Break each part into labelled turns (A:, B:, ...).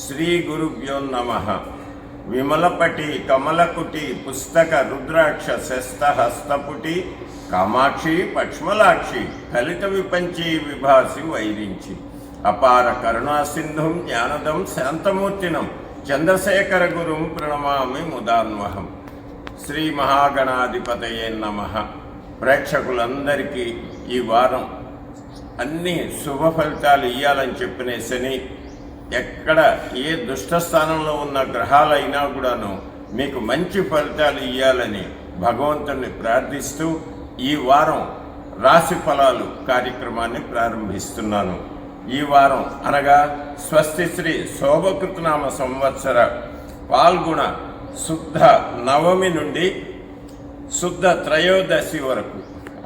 A: శ్రీ గురుభ్యో నమః. విమలపటి కమలకుటి పుస్తక రుద్రాక్ష శస్త హస్తపుటి కామాక్షి పక్ష్మలాక్షి కలిత విపంచి విభాసి వైరించి అపార కరుణా సింధుం జ్ఞానదం శాంతమూర్తినం చంద్రశేఖర గురుం ప్రణమామి ముదాన్వహం. శ్రీ మహాగణాధిపతయే నమః. ప్రేక్షకులందరికీ ఈ వారం అన్ని శుభ ఫలితాలు ఇవ్వాలని చెప్పిన శని ఎక్కడ ఏ దుష్టస్థానంలో ఉన్న గ్రహాలైనా కూడాను మీకు మంచి ఫలితాలు ఇవ్వాలని భగవంతుని ప్రార్థిస్తూ ఈ వారం రాశి ఫలాలు కార్యక్రమాన్ని ప్రారంభిస్తున్నాను. ఈ వారం అనగా స్వస్తి శ్రీ శోభకృతనామ సంవత్సర పాల్గొన శుద్ధ నవమి నుండి శుద్ధ త్రయోదశి వరకు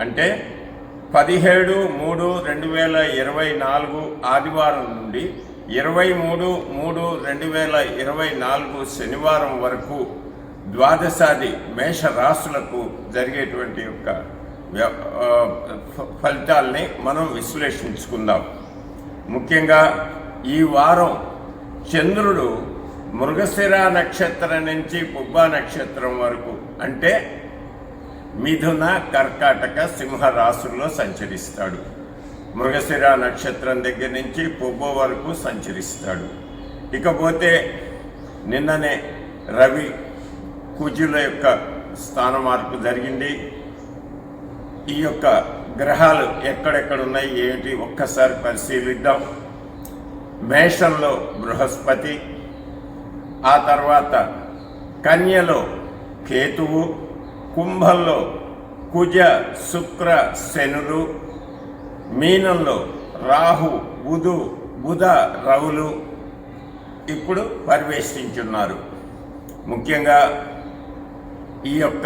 A: అంటే 17/3/2024 ఆదివారం నుండి 23/3/2024 శనివారం వరకు ద్వాదశాది మేష రాశులకు జరిగేటువంటి యొక్క ఫలితాల్ని మనం విశ్లేషించుకుందాం. ముఖ్యంగా ఈ వారం చంద్రుడు మృగశిర నక్షత్రం నుంచి పుబ్బ నక్షత్రం వరకు అంటే మిథున కర్కాటక సింహ రాశుల్లో సంచరిస్తాడు. మృగశిర నక్షత్రం దగ్గర నుంచి పుబ్బ వరకు సంచరిస్తాడు. ఇకపోతే నిన్ననే రవి కుజుల యొక్క స్థాన మార్పు జరిగింది. ఈ యొక్క గ్రహాలు ఎక్కడెక్కడ ఉన్నాయి ఏంటి ఒక్కసారి పరిశీలిద్దాం. మేషంలో బృహస్పతి, ఆ తర్వాత కన్యలో కేతువు, కుంభంలో కుజ శుక్ర శనులు, మీనంలో రాహు బుధ రవులు ఇప్పుడు పరివేష్టించున్నారు. ముఖ్యంగా ఈ యొక్క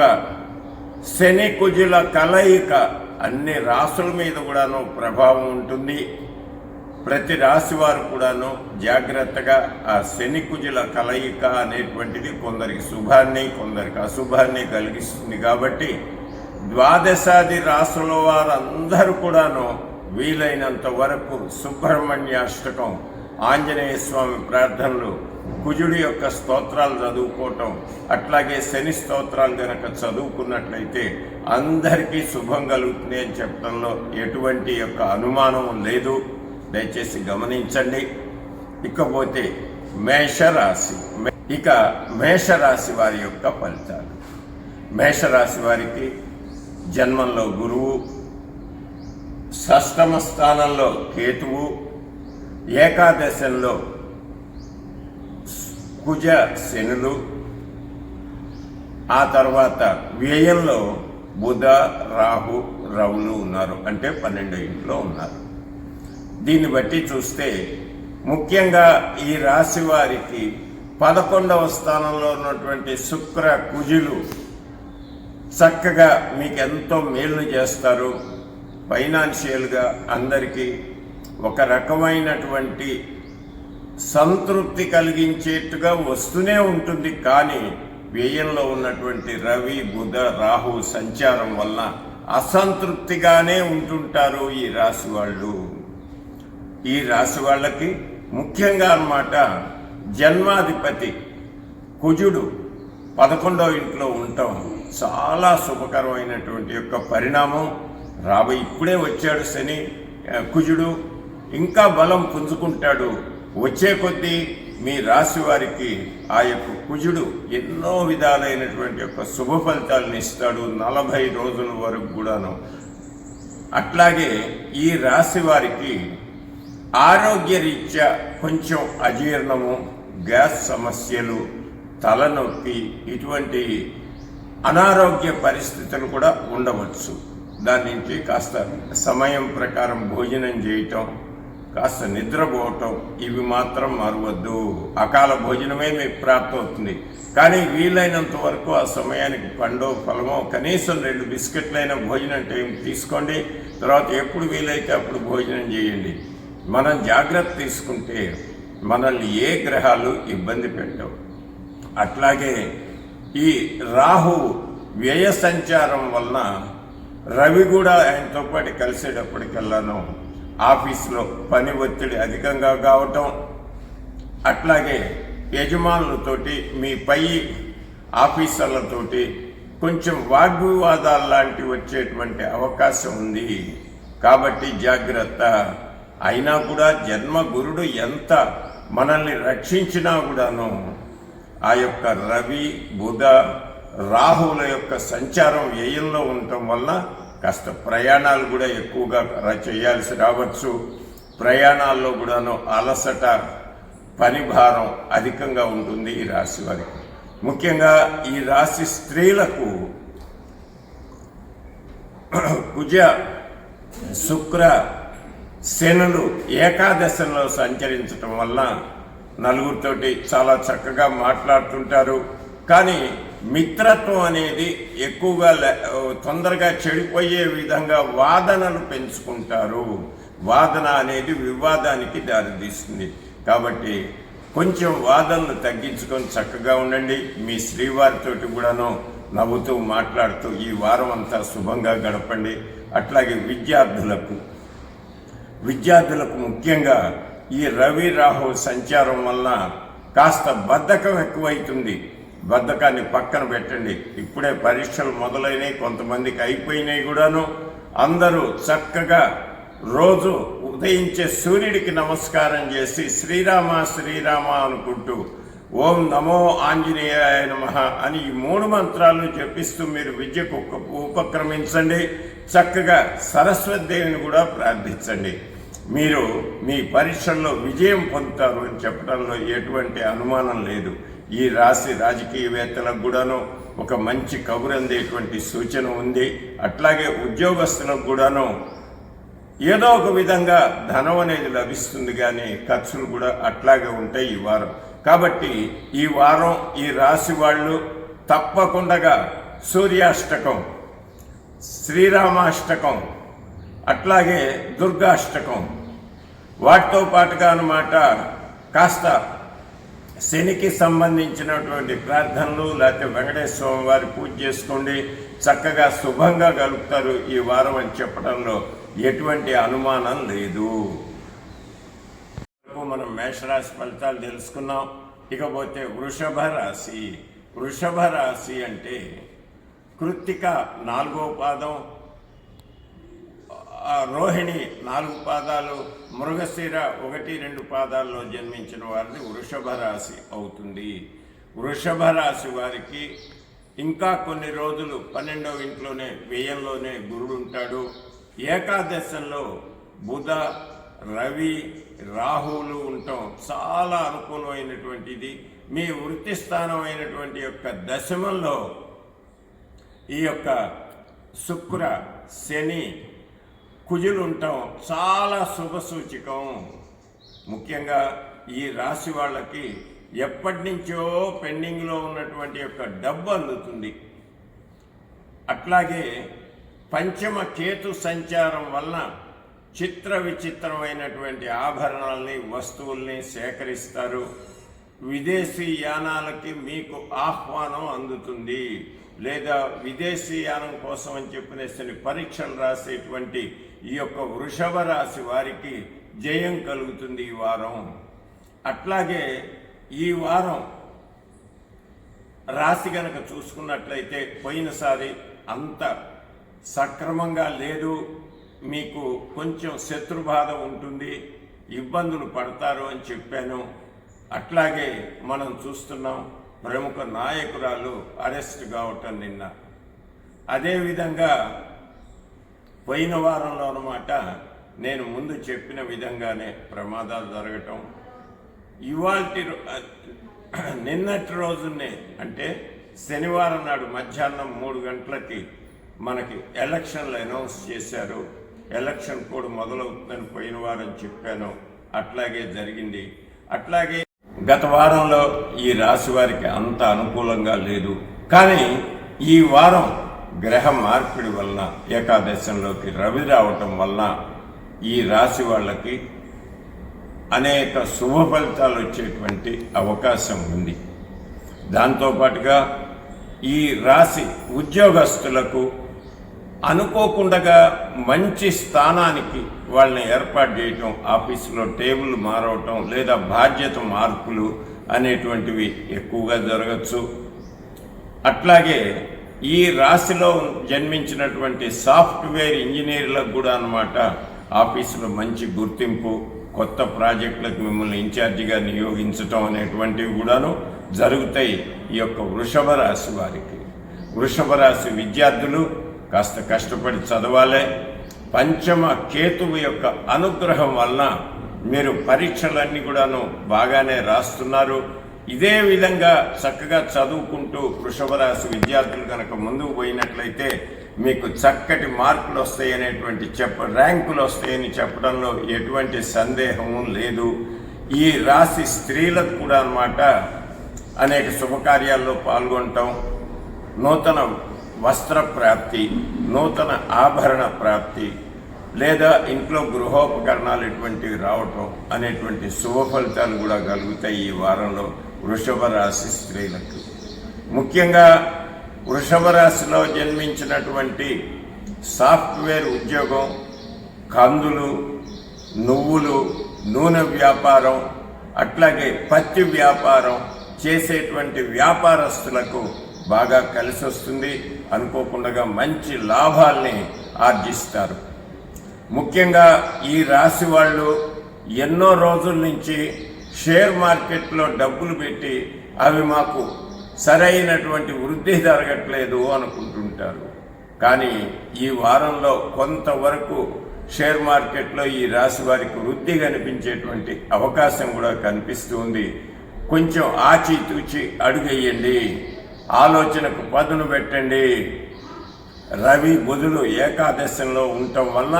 A: శని కుజుల కలయిక అన్ని రాశుల మీద కూడాను ప్రభావం ఉంటుంది. ప్రతి రాశి వారు కూడాను జాగ్రత్తగా ఆ శని కుజుల కలయిక అనేటువంటిది కొందరికి శుభాన్ని కొందరికి అశుభాన్ని కలిగిస్తుంది. కాబట్టి ద్వాదశాది రాశుల వారందరూ కూడాను వీలైనంత వరకు సుబ్రహ్మణ్యాష్టకం, ఆంజనేయ స్వామి ప్రార్థనలు, కుజుడి యొక్క స్తోత్రాలు చదువుకోవటం, అట్లాగే శని స్తోత్రాలు కనుక చదువుకున్నట్లయితే అందరికీ శుభం కలుగుతుంది అని చెప్పడంలో ఎటువంటి యొక్క అనుమానం లేదు. దయచేసి గమనించండి. ఇకపోతే మేషరాశి. మేషరాశి వారి యొక్క ఫలితాలు. మేషరాశి వారికి జన్మంలో గురువు, షష్టమ స్థానంలో కేతువు, ఏకాదశంలో కుజ శనులు, ఆ తర్వాత వ్యయంలో బుధ రాహు రవులు ఉన్నారు, అంటే 12వ ఇంట్లో ఉన్నారు. దీన్ని బట్టి చూస్తే ముఖ్యంగా ఈ రాశి వారికి 11వ స్థానంలో ఉన్నటువంటి శుక్ర కుజులు చక్కగా మీకు ఎంతో మేలు చేస్తారు. ఫైనాన్షియల్గా అందరికీ ఒక రకమైనటువంటి సంతృప్తి కలిగించేట్టుగా వస్తూనే ఉంటుంది. కానీ వ్యయంలో ఉన్నటువంటి రవి బుధ రాహు సంచారం వల్ల అసంతృప్తిగానే ఉంటుంటారు ఈ రాశి వాళ్ళు. ఈ రాశి వాళ్ళకి ముఖ్యంగా అన్నమాట జన్మాధిపతి కుజుడు 11వ ఇంట్లో ఉండటం చాలా శుభకరమైనటువంటి యొక్క పరిణామం. ఇప్పుడే వచ్చాడు శని కుజుడు, ఇంకా బలం పుంజుకుంటాడు. వచ్చే కొద్దీ మీ రాశి వారికి ఆ యొక్క కుజుడు ఎన్నో విధాలైనటువంటి యొక్క శుభ ఫలితాలను ఇస్తాడు 40 రోజుల వరకు కూడాను. అట్లాగే ఈ రాశి వారికి ఆరోగ్యరీత్యా కొంచెం అజీర్ణము, గ్యాస్ సమస్యలు, తలనొప్పి ఇటువంటి అనారోగ్య పరిస్థితులు కూడా ఉండవచ్చు. దాని నుంచి కాస్త సమయం ప్రకారం భోజనం చేయటం, కాస్త నిద్రపోవటం ఇవి మాత్రం మరవద్దు. అకాల భోజనమే మీకు ప్రాప్తమవుతుంది. కానీ వీలైనంత వరకు ఆ సమయానికి పండో ఫలమో కనీసం 2 బిస్కెట్లైన భోజనం టైం తీసుకోండి. తర్వాత ఎప్పుడు వీలైతే అప్పుడు భోజనం చేయండి. మనం జాగ్రత్త తీసుకుంటే మనల్ని ఏ గ్రహాలు ఇబ్బంది పెట్టవు. అట్లాగే ఈ రాహు వ్యయ సంచారం వలన రవి కూడా ఆయనతో పాటు కలిసేటప్పటికల్లాను ఆఫీసులో పని ఒత్తిడి అధికంగా కావటం, అట్లాగే యజమానులతోటి, మీ పై ఆఫీసర్లతోటి కొంచెం వాగ్వివాదాలు లాంటివి వచ్చేటువంటి అవకాశం ఉంది. కాబట్టి జాగ్రత్త. అయినా కూడా జన్మగురుడు ఎంత మనల్ని రక్షించినా కూడాను ఆ యొక్క రవి, బుధ, రాహువుల యొక్క సంచారం వ్యయంలో ఉండటం వల్ల కాస్త ప్రయాణాలు కూడా ఎక్కువగా చేయాల్సి రావచ్చు. ప్రయాణాల్లో కూడాను అలసట, పనిభారం అధికంగా ఉంటుంది ఈ రాశి వారికి. ముఖ్యంగా ఈ రాశి స్త్రీలకు కుజ, శుక్ర, శనులు ఏకాదశంలో సంచరించటం వల్ల నలుగురితోటి చాలా చక్కగా మాట్లాడుతుంటారు. కానీ మిత్రత్వం అనేది ఎక్కువగా తొందరగా చెడిపోయే విధంగా వాదనలు పెంచుకుంటారు. వాదన అనేది వివాదానికి దారితీస్తుంది. కాబట్టి కొంచెం వాదనలు తగ్గించుకొని చక్కగా ఉండండి. మీ శ్రీవారితోటి కూడాను నవ్వుతూ మాట్లాడుతూ ఈ వారం అంతా శుభంగా గడపండి. అట్లాగే విద్యార్థులకు ముఖ్యంగా ఈ రవి, రాహు సంచారం వల్ల కాస్త బద్ధకం ఎక్కువైతుంది. బద్ధకాన్ని పక్కన పెట్టండి. ఇప్పుడే పరీక్షలు మొదలైనవి, కొంతమందికి అయిపోయినాయి కూడాను. అందరూ చక్కగా రోజు ఉదయించే సూర్యుడికి నమస్కారం చేసి శ్రీరామ శ్రీరామ అనుకుంటూ ఓం నమో ఆంజనేయాయ నమః అని ఈ 3 మంత్రాలు జపిస్తూ మీరు విద్యకు ఉపక్రమించండి. చక్కగా సరస్వతి దేవిని కూడా ప్రార్థించండి. మీరు మీ పరీక్షల్లో విజయం పొందుతారు అని చెప్పడంలో ఎటువంటి అనుమానం లేదు. ఈ రాశి రాజకీయవేత్తలకు కూడాను ఒక మంచి కబురందేటువంటి సూచన ఉంది. అట్లాగే ఉద్యోగస్తులకు కూడాను ఏదో ఒక విధంగా ధనం అనేది లభిస్తుంది, కానీ ఖర్చులు కూడా అట్లాగే ఉంటాయి ఈ వారం. కాబట్టి ఈ వారం ఈ రాశి వాళ్ళు తప్పకుండా సూర్యాష్టకం, శ్రీరామాష్టకం, అట్లాగే దుర్గాష్టకం, వాటితో పాటుగా అన్నమాట కాస్త శనికి సంబంధించినటువంటి ప్రార్థనలు, లేకపోతే వెంకటేశ్వర వారి పూజ చేసుకోండి. చక్కగా శుభంగా గలుపుతారు ఈ వారం అని చెప్పడంలో ఎటువంటి అనుమానం లేదు. మనం మేషరాశి ఫలితాలు తెలుసుకున్నాం. ఇకపోతే వృషభ రాశి. వృషభ రాశి అంటే కృత్తిక 4వ పాదం, రోహిణి 4 పాదాలు, మృగశిర 1-2 పాదాల్లో జన్మించిన వారిని వృషభ రాశి అవుతుంది. వృషభ రాశి వారికి ఇంకా కొన్ని రోజులు 12వ ఇంట్లోనే, వ్యయంలోనే గురుడు ఉంటాడు. ఏకాదశంలో బుధ, రవి, రాహువులు ఉండటం చాలా అనుకూలమైనటువంటిది. మీ వృత్తి స్థానం అయినటువంటి యొక్క దశమంలో ఈ యొక్క శుక్ర, శని, కుజులు ఉండటం చాలా శుభసూచకం. ముఖ్యంగా ఈ రాశి వాళ్ళకి ఎప్పటి నుంచో పెండింగ్లో ఉన్నటువంటి యొక్క డబ్బు అందుతుంది. అట్లాగే పంచమ కేతు సంచారం వలన చిత్ర విచిత్రమైనటువంటి ఆభరణాలని, వస్తువుల్ని సేకరిస్తారు. విదేశీ యానాలకి మీకు ఆహ్వానం అందుతుంది. లేదా విదేశీ యానం కోసం అని చెప్పిన పరీక్షలు రాసేటువంటి ఈ యొక్క వృషభ రాశి వారికి జయం కలుగుతుంది ఈ వారం. అట్లాగే ఈ వారం రాశి గనక చూసుకున్నట్లయితే పోయినసారి అంత సక్రమంగా లేదు. మీకు కొంచెం శత్రుబాధ ఉంటుంది, ఇబ్బందులు పడతారు అని చెప్పాను. అట్లాగే మనం చూస్తున్నాం ప్రముఖ నాయకురాలు అరెస్ట్ కావటం నిన్న. అదేవిధంగా పోయిన వారంలో అన్నమాట నేను ముందు చెప్పిన విధంగానే ప్రమాదాలు జరగటం. ఇవాల్టి నిన్నటి రోజునే అంటే శనివారం నాడు మధ్యాహ్నం 3 గంటలకి మనకి ఎలక్షన్లు అనౌన్స్ చేశారు. ఎలక్షన్ కోడ్ మొదలవుతుందని పోయిన వారం చెప్పాను. అట్లాగే జరిగింది. అట్లాగే గత వారంలో ఈ రాశి వారికి అంత అనుకూలంగా లేదు. కానీ ఈ వారం గ్రహ మార్పిడి వలన, ఏకాదశంలోకి రవి రావటం వలన ఈ రాశి వాళ్ళకి అనేక శుభ ఫలితాలు వచ్చేటువంటి అవకాశం ఉంది. దాంతోపాటుగా ఈ రాశి ఉద్యోగస్తులకు అనుకోకుండా మంచి స్థానానికి వాళ్ళని ఏర్పాటు చేయటం, ఆఫీసులో టేబుల్ మారవటం లేదా బాధ్యత మార్పులు అనేటువంటివి ఎక్కువగా జరగచ్చు. అట్లాగే ఈ రాశిలో జన్మించినటువంటి సాఫ్ట్వేర్ ఇంజనీర్లకు కూడా అన్నమాట ఆఫీసులో మంచి గుర్తింపు, కొత్త ప్రాజెక్టులకు మిమ్మల్ని ఇన్ఛార్జిగా నియోగించటం అనేటువంటివి కూడాను జరుగుతాయి ఈ యొక్క వృషభ రాశి వారికి. వృషభ రాశి విద్యార్థులు కాస్త కష్టపడి చదవాలి. పంచమ కేతువు యొక్క అనుగ్రహం వలన మీరు పరీక్షలన్నీ కూడాను బాగానే రాస్తున్నారు. ఇదే విధంగా చక్కగా చదువుకుంటూ వృషభ రాశి విద్యార్థులు కనుక ముందుకు పోయినట్లయితే మీకు చక్కటి మార్కులు వస్తాయి అనేటువంటి ర్యాంకులు వస్తాయని చెప్పడంలో ఎటువంటి సందేహము లేదు. ఈ రాశి స్త్రీలకు కూడా అన్నమాట అనేక శుభకార్యాల్లో పాల్గొనటం, నూతన వస్త్ర ప్రాప్తి, నూతన ఆభరణ ప్రాప్తి లేదా ఇంట్లో గృహోపకరణాలు ఇటువంటివి రావటం అనేటువంటి శుభ ఫలితాలు కూడా కలుగుతాయి ఈ వారంలో వృషభ రాశి స్త్రీలకు. ముఖ్యంగా వృషభ రాశిలో జన్మించినటువంటి సాఫ్ట్వేర్ ఉద్యోగం, కందులు, నువ్వులు, నూనె వ్యాపారం, అట్లాగే పత్తి వ్యాపారం చేసేటువంటి వ్యాపారస్తులకు బాగా కలిసి వస్తుంది. అనుకోకుండా మంచి లాభాల్ని ఆర్జిస్తారు. ముఖ్యంగా ఈ రాశి వాళ్ళు ఎన్నో రోజుల నుంచి షేర్ మార్కెట్లో డబ్బులు పెట్టి అవి మాకు సరైనటువంటి వృద్ధి జరగట్లేదు అనుకుంటుంటారు. కానీ ఈ వారంలో కొంతవరకు షేర్ మార్కెట్లో ఈ రాశి వారికి వృద్ధి కనిపించేటువంటి అవకాశం కూడా కనిపిస్తుంది. కొంచెం ఆచితూచి అడుగేయండి, ఆలోచనకు పదును పెట్టండి. రవి బుధులు ఏకాదశంలో ఉండటం వలన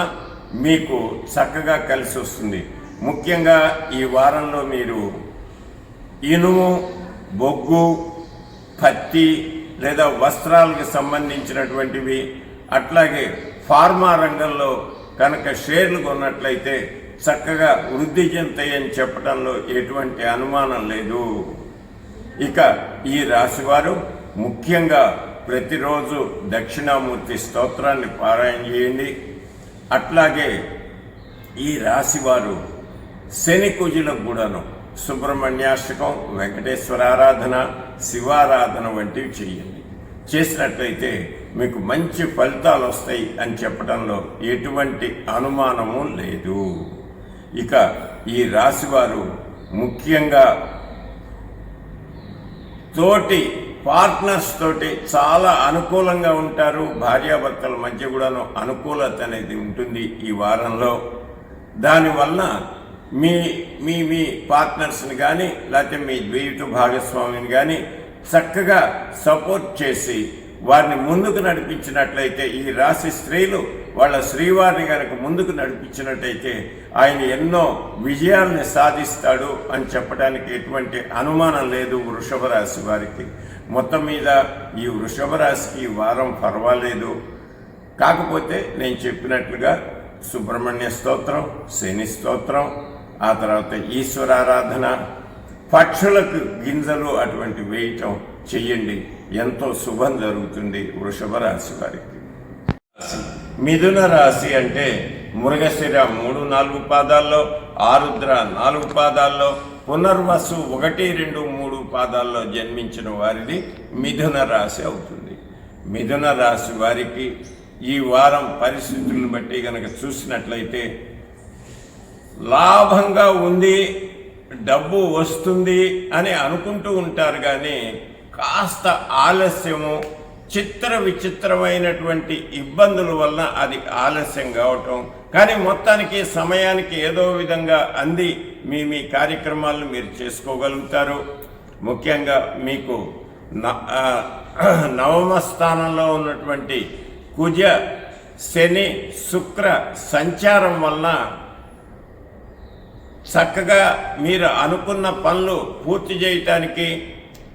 A: మీకు చక్కగా కలిసి వస్తుంది. ముఖ్యంగా ఈ వారంలో మీరు ఇనుము, బొగ్గు, పత్తి లేదా వస్త్రాలకు సంబంధించినటువంటివి, అట్లాగే ఫార్మా రంగంలో కనుక షేర్లు కొన్నట్లయితే చక్కగా వృద్ధి చెందుతాయని చెప్పడంలో ఎటువంటి అనుమానం లేదు. ఇక ఈ రాశివారు ముఖ్యంగా ప్రతిరోజు దక్షిణామూర్తి స్తోత్రాన్ని పారాయణ చేయండి. అట్లాగే ఈ రాశివారు శని కుజులకు కూడాను సుబ్రహ్మణ్యాష్టకం, వెంకటేశ్వర ఆరాధన, శివారాధన వంటివి చేయండి. చేసినట్లయితే మీకు మంచి ఫలితాలు వస్తాయి అని చెప్పడంలో ఎటువంటి అనుమానము లేదు. ఇక ఈ రాశివారు ముఖ్యంగా తోటి పార్ట్నర్స్ తోటి చాలా అనుకూలంగా ఉంటారు. భార్యాభర్తల మధ్య కూడాను అనుకూలత అనేది ఉంటుంది ఈ వారంలో. దానివల్ల మీ మీ మీ పార్ట్నర్స్ని కానీ లేకపోతే మీ జీవిత భాగస్వామిని కానీ చక్కగా సపోర్ట్ చేసి వారిని ముందుకు నడిపించినట్లయితే, ఈ రాశి స్త్రీలు వాళ్ళ శ్రీవారిని కనుక ముందుకు నడిపించినట్టయితే ఆయన ఎన్నో విజయాల్ని సాధిస్తాడు అని చెప్పడానికి ఎటువంటి అనుమానం లేదు వృషభ రాశి వారికి. మొత్తం మీద ఈ వృషభ రాశికి వారం పర్వాలేదు. కాకపోతే నేను చెప్పినట్లుగా సుబ్రహ్మణ్య స్తోత్రం, శని స్తోత్రం, ఆ తర్వాత ఈశ్వరారాధన, పక్షులకు గింజలు అటువంటి వేయటం చెయ్యండి. ఎంతో శుభం జరుగుతుంది వృషభ రాశి వారికి. మిథున రాశి అంటే మృగశిర 3-4 పాదాల్లో, ఆరుద్ర 4 పాదాల్లో, పునర్వసు 1, 2, 3 పాదాల్లో జన్మించిన వారిది మిథున రాశి అవుతుంది. మిథున రాశి వారికి ఈ వారం పరిస్థితులను బట్టి కనుక చూసినట్లయితే లాభంగా ఉంది, డబ్బు వస్తుంది అని అనుకుంటూ ఉంటారు. కానీ కాస్త ఆలస్యము, విచిత్రమైనటువంటి ఇబ్బందుల వలన అది ఆలస్యం కావటం, కానీ మొత్తానికి సమయానికి ఏదో విధంగా అంది మీ కార్యక్రమాలను మీరు చేసుకోగలుగుతారు. ముఖ్యంగా మీకు నవమ స్థానంలో ఉన్నటువంటి కుజ, శని, శుక్ర సంచారం వలన చక్కగా మీరు అనుకున్న పనులు పూర్తి చేయటానికి,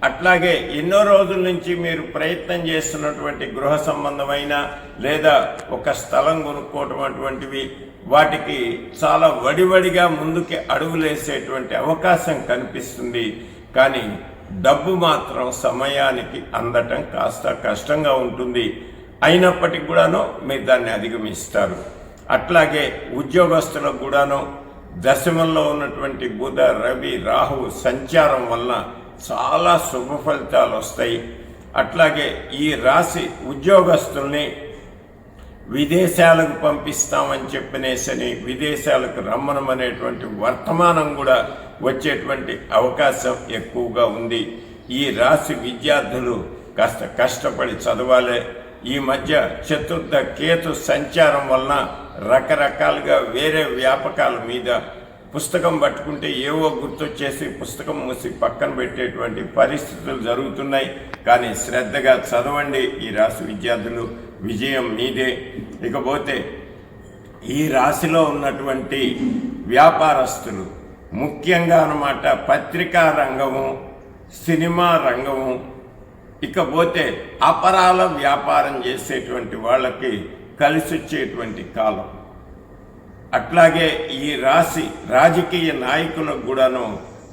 A: అట్లాగే ఎన్నో రోజుల నుంచి మీరు ప్రయత్నం చేస్తున్నటువంటి గృహ సంబంధమైన లేదా ఒక స్థలం కొనుక్కోవటం అటువంటివి, వాటికి చాలా వడివడిగా ముందుకి అడుగులేసేటువంటి అవకాశం కనిపిస్తుంది. కానీ డబ్బు మాత్రం సమయానికి అందటం కాస్త కష్టంగా ఉంటుంది. అయినప్పటికీ కూడాను మీరు దాన్ని అధిగమిస్తారు. అట్లాగే ఉద్యోగస్తులకు కూడాను దశమంలో ఉన్నటువంటి బుధ, రవి, రాహు సంచారం వలన చాలా శుభ ఫలితాలు వస్తాయి. అట్లాగే ఈ రాశి ఉద్యోగస్తుల్ని విదేశాలకు పంపిస్తామని చెప్పినేసని విదేశాలకు రమ్మనమనేటువంటి వర్తమానం కూడా వచ్చేటువంటి అవకాశం ఎక్కువగా ఉంది. ఈ రాశి విద్యార్థులు కాస్త కష్టపడి చదవాలి. ఈ మధ్య చతుర్థ కేతు సంచారం వలన రకరకాలుగా వేరే వ్యాపకాల మీద పుస్తకం పట్టుకుంటే ఏవో గుర్తొచ్చేసి పుస్తకం మూసి పక్కన పెట్టేటువంటి పరిస్థితులు జరుగుతున్నాయి. కానీ శ్రద్ధగా చదవండి ఈ రాశి విద్యార్థులు, విజయం మీదే. ఇకపోతే ఈ రాశిలో ఉన్నటువంటి వ్యాపారస్తులు ముఖ్యంగా అన్నమాట పత్రికా రంగము, సినిమా రంగము, ఇకపోతే అపరాల వ్యాపారం చేసేటువంటి వాళ్ళకి కలిసి వచ్చేటువంటి కాలం. అట్లాగే ఈ రాశి రాజకీయ నాయకులకు కూడాను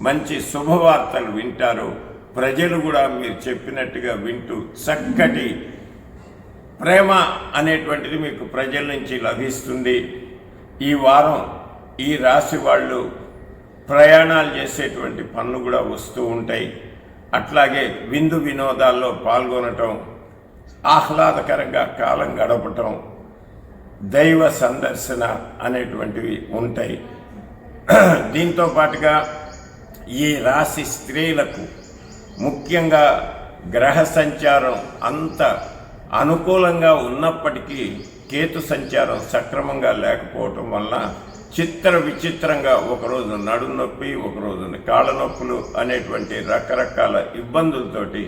A: మంచి శుభవార్తలు వింటారు. ప్రజలు కూడా మీరు చెప్పినట్టుగా వింటూ చక్కటి ప్రేమ అనేటువంటిది మీకు ప్రజల నుంచి లభిస్తుంది. ఈ వారం ఈ రాశి వాళ్ళు ప్రయాణాలు చేసేటువంటి పనులు కూడా వస్తూ ఉంటాయి. అట్లాగే విందు వినోదాల్లో పాల్గొనటం, ఆహ్లాదకరంగా కాలం గడపటం, దైవ సందర్శన అనేటువంటివి ఉంటాయి. దీంతో పాటుగా ఈ రాశి స్త్రీలకు ముఖ్యంగా గ్రహ సంచారం అంత అనుకూలంగా ఉన్నప్పటికీ కేతు సంచారం సక్రమంగా లేకపోవటం వలన చిత్ర విచిత్రంగా ఒకరోజు నడుము నొప్పి, ఒకరోజు కాళ్ళ నొప్పులు అనేటువంటి రకరకాల ఇబ్బందులతోటి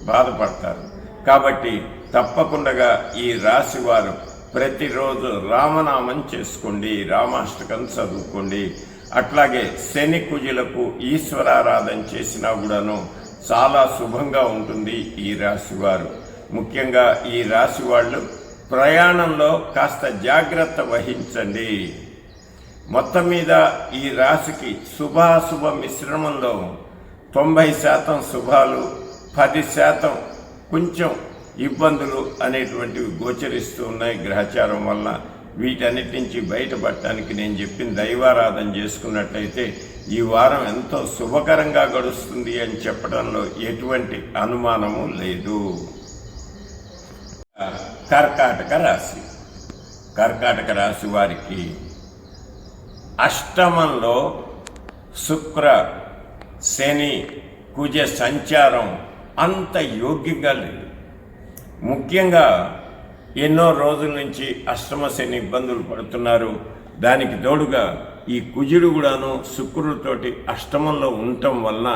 A: బాధపడతారు. కాబట్టి తప్పకుండా ఈ రాశి వారు ప్రతిరోజు రామనామం చేసుకోండి, రామాష్టకం చదువుకోండి. అట్లాగే శని కుజులకు ఈశ్వరారాధన చేసినా కూడాను చాలా శుభంగా ఉంటుంది ఈ రాశి వారు. ముఖ్యంగా ఈ రాశి వాళ్ళు ప్రయాణంలో కాస్త జాగ్రత్త వహించండి. మొత్తం మీద ఈ రాశికి శుభాశుభ మిశ్రమంలో 90% శుభాలు, 10% కొంచెం ఇబ్బందులు అనేటువంటివి గోచరిస్తూ ఉన్నాయి గ్రహచారం వల్ల. వీటన్నిటి నుంచి బయటపడటానికి నేను చెప్పిన దైవారాధన చేసుకున్నట్లయితే ఈ వారం ఎంతో శుభకరంగా గడుస్తుంది అని చెప్పడంలో ఎటువంటి అనుమానము లేదు. కర్కాటక రాశి. కర్కాటక రాశి వారికి అష్టమంలో శుక్ర, శని, కుజ సంచారం అంత యోగ్యంగా లేదు. ముఖ్యంగా ఎన్నో రోజుల నుంచి అష్టమ శని ఇబ్బందులు పడుతున్నారు. దానికి తోడుగా ఈ కుజుడు కూడాను శుక్రుడితోటి అష్టమంలో ఉండటం వలన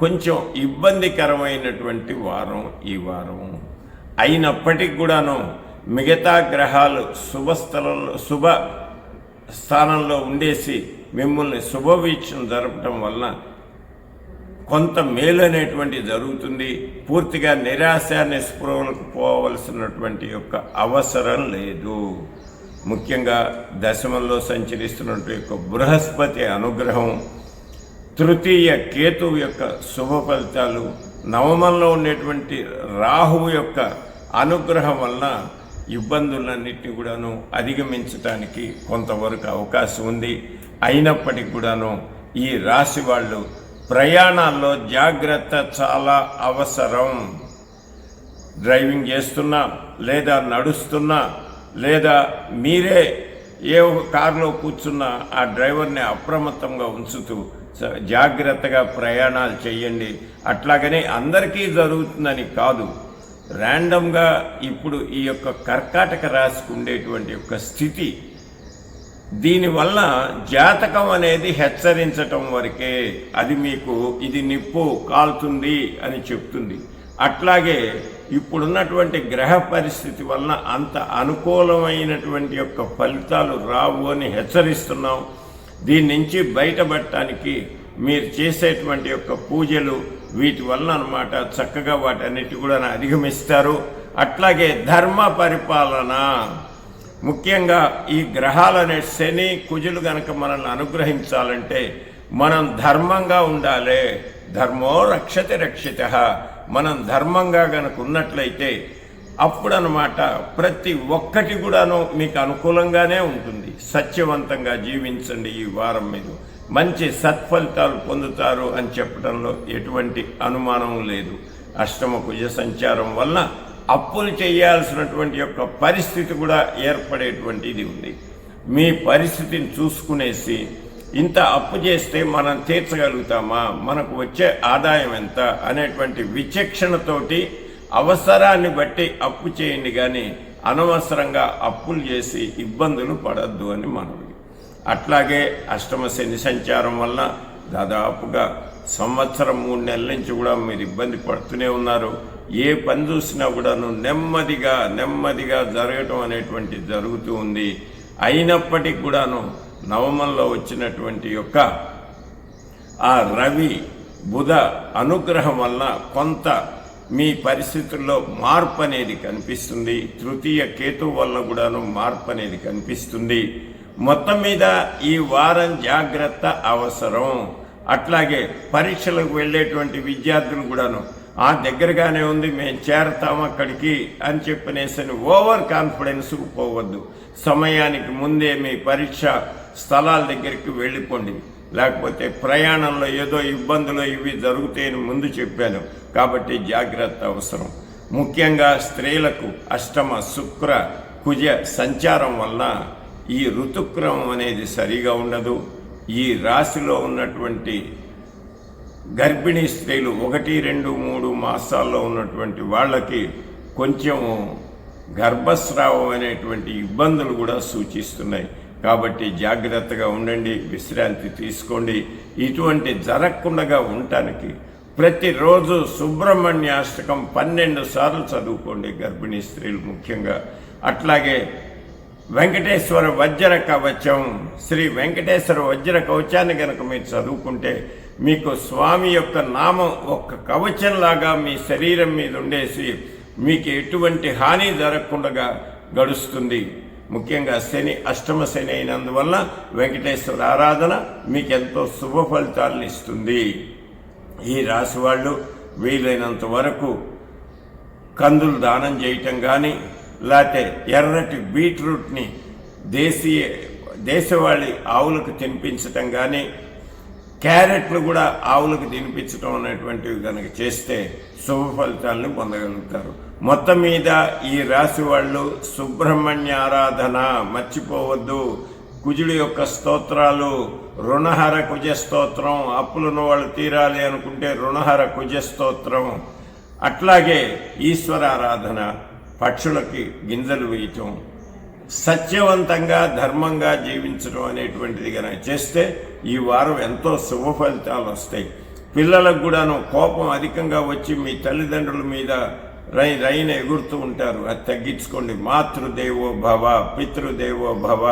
A: కొంచెం ఇబ్బందికరమైనటువంటి వారం ఈ వారం. అయినప్పటికీ కూడాను మిగతా గ్రహాలు శుభ స్థానంలో ఉండేసి మిమ్మల్ని శుభవీక్షణ జరపడం వలన కొంత మేలు అనేటువంటిది జరుగుతుంది. పూర్తిగా నిరాశ నిస్పృహలకు పోవలసినటువంటి యొక్క అవసరం లేదు. ముఖ్యంగా దశమంలో సంచరిస్తున్నటువంటి యొక్క బృహస్పతి అనుగ్రహం, తృతీయ కేతువు యొక్క శుభ ఫలితాలు, నవమంలో ఉండేటువంటి రాహువు యొక్క అనుగ్రహం వలన ఇబ్బందులన్నింటినీ కూడాను అధిగమించడానికి కొంతవరకు అవకాశం ఉంది. అయినప్పటికీ కూడాను ఈ రాశి వాళ్ళు ప్రయాణాల్లో జాగ్రత్త చాలా అవసరం. డ్రైవింగ్ చేస్తున్నా లేదా నడుస్తున్నా లేదా మీరే ఏ కారులో కూర్చున్నా ఆ డ్రైవర్ని అప్రమత్తంగా ఉంచుతూ జాగ్రత్తగా ప్రయాణాలు చేయండి. అట్లాగనే అందరికీ జరుగుతుందని కాదు, ర్యాండమ్గా ఇప్పుడు ఈ యొక్క కర్కాటక రాశికి ఉండేటువంటి యొక్క స్థితి, దీనివల్ల జాతకం అనేది హెచ్చరించటం వరకే. అది మీకు ఇది నిప్పు కాలుతుంది అని చెప్తుంది. అట్లాగే ఇప్పుడున్నటువంటి గ్రహ పరిస్థితి వలన అంత అనుకూలమైనటువంటి యొక్క ఫలితాలు రావు అని హెచ్చరిస్తున్నాం. దీని నుంచి బయటపడటానికి మీరు చేసేటువంటి యొక్క పూజలు వీటి వలన అన్నమాట చక్కగా వాటన్నిటి కూడా అధిగమిస్తారు. అట్లాగే ధర్మ పరిపాలన, ముఖ్యంగా ఈ గ్రహాలనే శని కుజులు గనక మనల్ని అనుగ్రహించాలంటే మనం ధర్మంగా ఉండాలి. ధర్మో రక్షతి రక్షిత. మనం ధర్మంగా గనక ఉన్నట్లయితే అప్పుడు అన్నమాట ప్రతి ఒక్కటి కూడాను మీకు అనుకూలంగానే ఉంటుంది. సత్యవంతంగా జీవించండి. ఈ వారం మీరు మంచి సత్ఫలితాలు పొందుతారు అని చెప్పడంలో ఎటువంటి అనుమానం లేదు. అష్టమ కుజ సంచారం వలన అప్పులు చేయాల్సినటువంటి యొక్క పరిస్థితి కూడా ఏర్పడేటువంటిది ఉంది. మీ పరిస్థితిని చూసుకునేసి ఇంత అప్పు చేస్తే మనం తీర్చగలుగుతామా, మనకు వచ్చే ఆదాయం ఎంత అనేటువంటి విచక్షణతోటి అవసరాన్ని బట్టి అప్పు చేయండి, కానీ అనవసరంగా అప్పులు చేసి ఇబ్బందులు పడద్దు అని మనవి. అట్లాగే అష్టమ శని సంచారం వల్ల దాదాపుగా సంవత్సరం 3 నెలల నుంచి కూడా మీరు ఇబ్బంది పడుతూనే ఉన్నారు. ఏ పని చూసినా కూడాను నెమ్మదిగా జరగటం అనేటువంటి జరుగుతూ ఉంది. అయినప్పటికీ కూడాను నవమంలో వచ్చినటువంటి యొక్క ఆ రవి బుధ అనుగ్రహం వల్ల కొంత మీ పరిస్థితుల్లో మార్పు అనేది కనిపిస్తుంది. తృతీయ కేతు వల్ల కూడాను మార్పు అనేది కనిపిస్తుంది. మొత్తం మీద ఈ వారం జాగ్రత్త అవసరం. అట్లాగే పరీక్షలకు వెళ్ళేటువంటి విద్యార్థులు కూడాను దగ్గరగానే ఉంది, మేము చేరతాం అక్కడికి అని చెప్పనేసి ఓవర్ కాన్ఫిడెన్స్కు పోవద్దు. సమయానికి ముందే మీ పరీక్ష స్థలాల దగ్గరికి వెళ్ళిపోండి. లేకపోతే ప్రయాణంలో ఏదో ఇబ్బందులు ఇవి జరుగుతాయని ముందు చెప్పాను కాబట్టి జాగ్రత్త అవసరం. ముఖ్యంగా స్త్రీలకు అష్టమ శుక్ర కుజ సంచారం వల్ల ఈ ఋతుక్రమం అనేది సరిగా ఉండదు. ఈ రాశిలో ఉన్నటువంటి గర్భిణీ స్త్రీలు 1, 2, 3 మాసాల్లో ఉన్నటువంటి వాళ్ళకి కొంచెం గర్భస్రావం అనేటువంటి ఇబ్బందులు కూడా సూచిస్తున్నాయి. కాబట్టి జాగ్రత్తగా ఉండండి, విశ్రాంతి తీసుకోండి. ఇటువంటి జరగకుండా ఉండటానికి ప్రతిరోజు సుబ్రహ్మణ్యాష్టకం 12 సార్లు చదువుకోండి గర్భిణీ స్త్రీలు ముఖ్యంగా. అట్లాగే వెంకటేశ్వర వజ్ర కవచం, శ్రీ వెంకటేశ్వర వజ్ర కవచాన్ని కనుక మీరు చదువుకుంటే మీకు స్వామి యొక్క నామం ఒక కవచంలాగా మీ శరీరం మీద ఉండేసి మీకు ఎటువంటి హాని జరగకుండా గడుస్తుంది. ముఖ్యంగా శని అష్టమ శని అయినందువల్ల వెంకటేశ్వర ఆరాధన మీకెంతో శుభ ఫలితాలను ఇస్తుంది. ఈ రాశి వాళ్ళు వీలైనంత వరకు కందులు దానం చేయటం కానీ, లేకపోతే ఎర్రటి బీట్రూట్ని దేశవాళీ ఆవులకు తినిపించటం కానీ, క్యారెట్లు కూడా ఆవులకు తినిపించడం అనేటువంటివి కనుక చేస్తే శుభ ఫలితాలను పొందగలుగుతారు. మొత్తం మీద ఈ రాశి వాళ్ళు సుబ్రహ్మణ్య ఆరాధన మర్చిపోవద్దు. కుజుడి యొక్క స్తోత్రాలు, రుణహర కుజ స్తోత్రం, అప్పులున్న వాళ్ళు తీరాలి అనుకుంటే రుణహర కుజ స్తోత్రం, అట్లాగే ఈశ్వర ఆరాధన, పక్షులకి గింజలు వేయటం, సత్యవంతంగా ధర్మంగా జీవించడం అనేటువంటిది కనుక చేస్తే ఈ వారం ఎంతో శుభ ఫలితాలు వస్తాయి. పిల్లలకు కూడాను కోపం అధికంగా వచ్చి మీ తల్లిదండ్రుల మీద రైన ఎగురుతూ ఉంటారు. అది తగ్గించుకోండి. మాతృదేవో భవ, పితృదేవో భవ,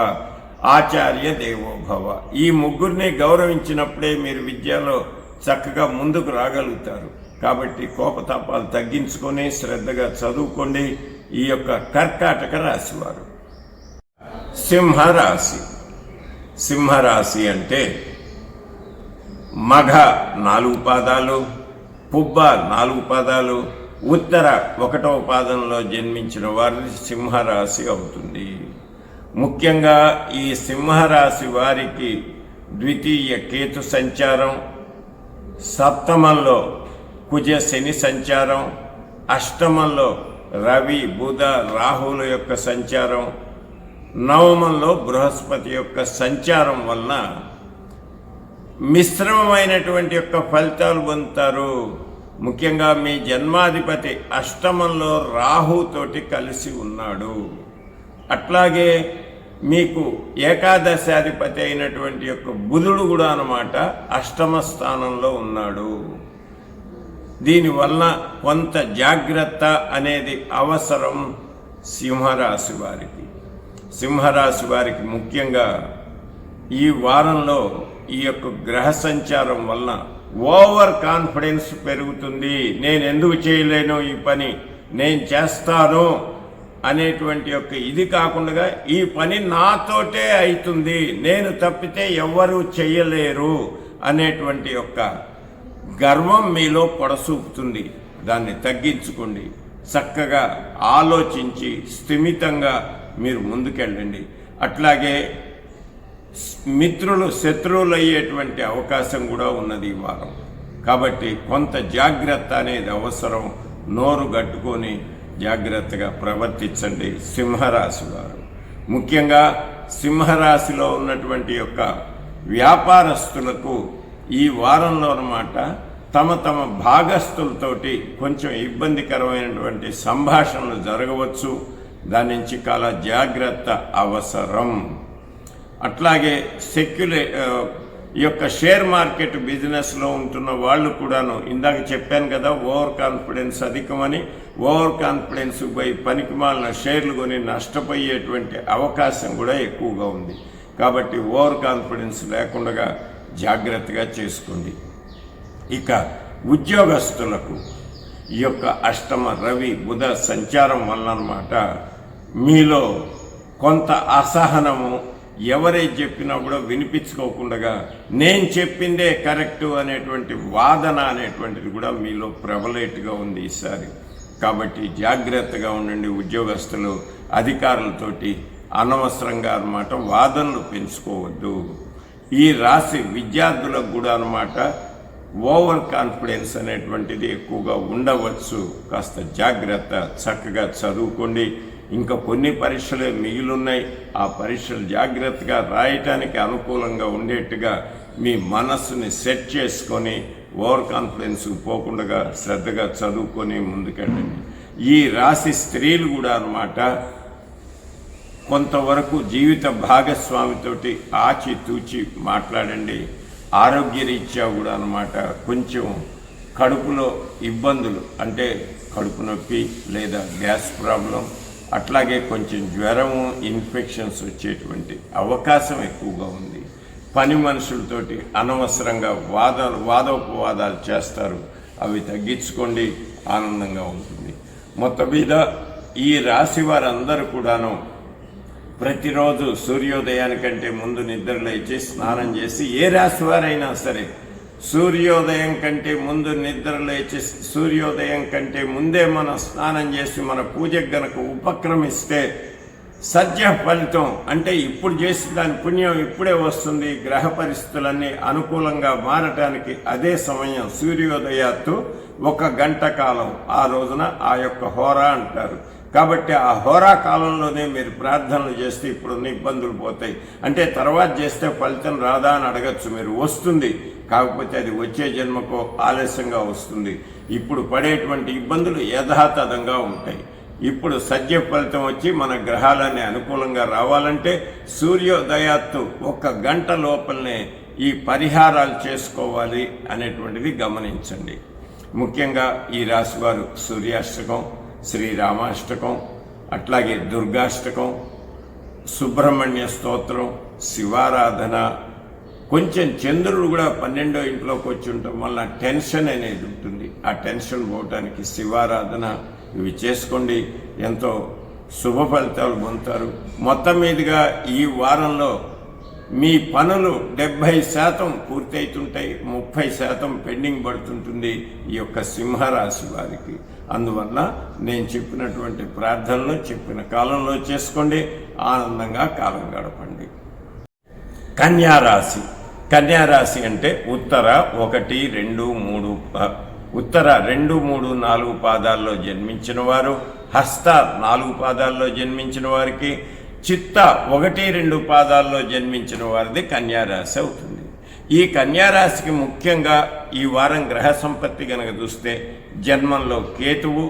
A: ఆచార్య దేవో భవ. ఈ ముగ్గురిని గౌరవించినప్పుడే మీరు విద్యలో చక్కగా ముందుకు రాగలుగుతారు. కాబట్టి కోపతాపాలు తగ్గించుకొని శ్రద్ధగా చదువుకోండి. ఈ యొక్క కర్కాటక రాశి వారు సింహరాశి. సింహరాశి అంటే మఘ 4 పాదాలు, పుబ్బ 4 పాదాలు, ఉత్తర 1వ పాదంలో జన్మించిన వారిని సింహరాశి అవుతుంది. ముఖ్యంగా ఈ సింహరాశి వారికి ద్వితీయ కేతు సంచారం, సప్తమంలో కుజ శని సంచారం, అష్టమంలో రవి బుధ రాహుల యొక్క సంచారం, నవమంలో బృహస్పతి యొక్క సంచారం వలన మిశ్రమమైనటువంటి యొక్క ఫలితాలు పొందుతారు. ముఖ్యంగా మీ జన్మాధిపతి అష్టమంలో రాహుతోటి కలిసి ఉన్నాడు. అట్లాగే మీకు ఏకాదశాధిపతి అయినటువంటి యొక్క బుధుడు కూడా అన్నమాట అష్టమ స్థానంలో ఉన్నాడు. దీనివల్ల కొంత జాగ్రత్త అనేది అవసరం సింహరాశి వారికి. సింహరాశి వారికి ముఖ్యంగా ఈ వారంలో ఈ యొక్క గ్రహ సంచారం వలన ఓవర్ కాన్ఫిడెన్స్ పెరుగుతుంది. నేను ఎందుకు చేయలేను ఈ పని, నేను చేస్తాను అనేటువంటి యొక్క ఇది కాకుండా ఈ పని నాతోటే అవుతుంది, నేను తప్పితే ఎవ్వరూ చేయలేరు అనేటువంటి యొక్క గర్వం మీలో పొడసూపుతుంది. దాన్ని తగ్గించుకోండి. చక్కగా ఆలోచించి స్థిమితంగా మీరు ముందుకెళ్ళండి. అట్లాగే మిత్రులు శత్రువులు అయ్యేటువంటి అవకాశం కూడా ఉన్నది ఈ వారం. కాబట్టి కొంత జాగ్రత్త అనేది అవసరం. నోరు గట్టుకొని జాగ్రత్తగా ప్రవర్తించండి సింహరాశి వారు. ముఖ్యంగా సింహరాశిలో ఉన్నటువంటి యొక్క వ్యాపారస్తులకు ఈ వారంలో అన్నమాట తమ తమ భాగస్తులతోటి కొంచెం ఇబ్బందికరమైనటువంటి సంభాషణలు జరగవచ్చు. దాని నుంచి చాలా జాగ్రత్త అవసరం. అట్లాగే ఈ యొక్క షేర్ మార్కెట్ బిజినెస్లో ఉంటున్న వాళ్ళు కూడాను, ఇందాక చెప్పాను కదా ఓవర్ కాన్ఫిడెన్స్ అధికమని, ఓవర్ కాన్ఫిడెన్స్ పోయి పనికిమాలిన షేర్లు కొని నష్టపోయేటువంటి అవకాశం కూడా ఎక్కువగా ఉంది. కాబట్టి ఓవర్ కాన్ఫిడెన్స్ లేకుండా జాగ్రత్తగా చేసుకోండి. ఇక ఉద్యోగస్తులకు ఈ యొక్క అష్టమ రవి బుధ సంచారం వల్ల అన్నమాట మీలో కొంత అసహనము, ఎవరైతే చెప్పినా కూడా వినిపించుకోకుండా నేను చెప్పిందే కరెక్టు అనేటువంటి వాదన అనేటువంటిది కూడా మీలో ప్రబలేట్గా ఉంది ఈసారి. కాబట్టి జాగ్రత్తగా ఉండండి. ఉద్యోగస్తులు అధికారులతోటి అనవసరంగా అన్నమాట వాదనలు పెంచుకోవద్దు. ఈ రాశి విద్యార్థులకు కూడా అన్నమాట ఓవర్ కాన్ఫిడెన్స్ అనేటువంటిది ఎక్కువగా ఉండవచ్చు. కాస్త జాగ్రత్త, చక్కగా చదువుకోండి. ఇంకా కొన్ని పరీక్షలే మిగిలిన్నాయి. ఆ పరీక్షలు జాగ్రత్తగా రాయటానికి అనుకూలంగా ఉండేట్టుగా మీ మనస్సుని సెట్ చేసుకొని ఓవర్ కాన్ఫిడెన్స్ పోకుండా శ్రద్ధగా చదువుకొని ముందుకెళ్ళండి. ఈ రాశి స్త్రీలు కూడా అన్నమాట కొంతవరకు జీవిత భాగస్వామితోటి ఆచితూచి మాట్లాడండి. ఆరోగ్యరీత్యా కూడా అన్నమాట కొంచెం కడుపులో ఇబ్బందులు, అంటే కడుపు నొప్పి లేదా గ్యాస్ ప్రాబ్లం, అట్లాగే కొంచెం జ్వరము, ఇన్ఫెక్షన్స్ వచ్చేటువంటి అవకాశం ఎక్కువగా ఉంది. పని మనుషులతోటి అనవసరంగా వాదోపవాదాలు చేస్తారు. అవి తగ్గించుకోండి, ఆనందంగా ఉంటుంది. మొత్తం మీద ఈ రాశి వారందరూ కూడాను ప్రతిరోజు సూర్యోదయానికంటే ముందు నిద్ర లేచి స్నానం చేసి, ఏ రాశి వారైనా సరే సూర్యోదయం కంటే ముందు నిద్ర లేచి సూర్యోదయం కంటే ముందే మనం స్నానం చేసి మన పూజకు గనక ఉపక్రమిస్తే సత్య ఫలితం, అంటే ఇప్పుడు చేసి దాని పుణ్యం ఇప్పుడే వస్తుంది. గ్రహ పరిస్థితులన్నీ అనుకూలంగా మారటానికి అదే సమయం. సూర్యోదయాత్తు 1 గంట కాలం ఆ రోజున ఆ యొక్క హోరా అంటారు. కాబట్టి ఆ హోరా కాలంలోనే మీరు ప్రార్థనలు చేస్తే ఇప్పుడున్న ఇబ్బందులు పోతాయి. అంటే తర్వాత చేస్తే ఫలితం రాదా అని అడగచ్చు మీరు. వస్తుంది, కాకపోతే అది వచ్చే జన్మకో ఆలస్యంగా వస్తుంది. ఇప్పుడు పడేటువంటి ఇబ్బందులు యథాతథంగా ఉంటాయి. ఇప్పుడు సద్య ఫలితం వచ్చి మన గ్రహాలన్నీ అనుకూలంగా రావాలంటే సూర్యోదయాత్తు 1 గంట లోపలనే ఈ పరిహారాలు చేసుకోవాలి అనేటువంటిది గమనించండి. ముఖ్యంగా ఈ రాశివారు సూర్యాష్టకం, శ్రీరామాష్టకం, అట్లాగే దుర్గాష్టకం, సుబ్రహ్మణ్య స్తోత్రం, శివారాధన, కొంచెం చంద్రుడు కూడా 12వ ఇంట్లోకి వచ్చి ఉండటం వల్ల టెన్షన్ అనేది ఉంటుంది. ఆ టెన్షన్ పోవటానికి శివారాధన ఇవి చేసుకోండి, ఎంతో శుభ ఫలితాలు పొందుతారు. మొత్తం మీదుగా ఈ వారంలో మీ పనులు 70% పూర్తయితుంటాయి, 30% పెండింగ్ పడుతుంటుంది ఈ యొక్క సింహరాశి వారికి. అందువల్ల నేను చెప్పినటువంటి ప్రార్థనలు చెప్పిన కాలంలో చేసుకోండి, ఆనందంగా కాలం గడపండి. కన్యారాశి. కన్యారాశి అంటే ఉత్తర 1, 2, 3 ఉత్తర 2, 3, 4 పాదాల్లో జన్మించిన వారు, హస్త 4 పాదాల్లో జన్మించిన వారికి, చిత్త 1, 2 పాదాల్లో జన్మించిన వారిది కన్యారాశి అవుతుంది. ఈ కన్యారాశికి ముఖ్యంగా ఈ వారం గ్రహ సంపత్తి కనుక చూస్తే జన్మంలో కేతువు,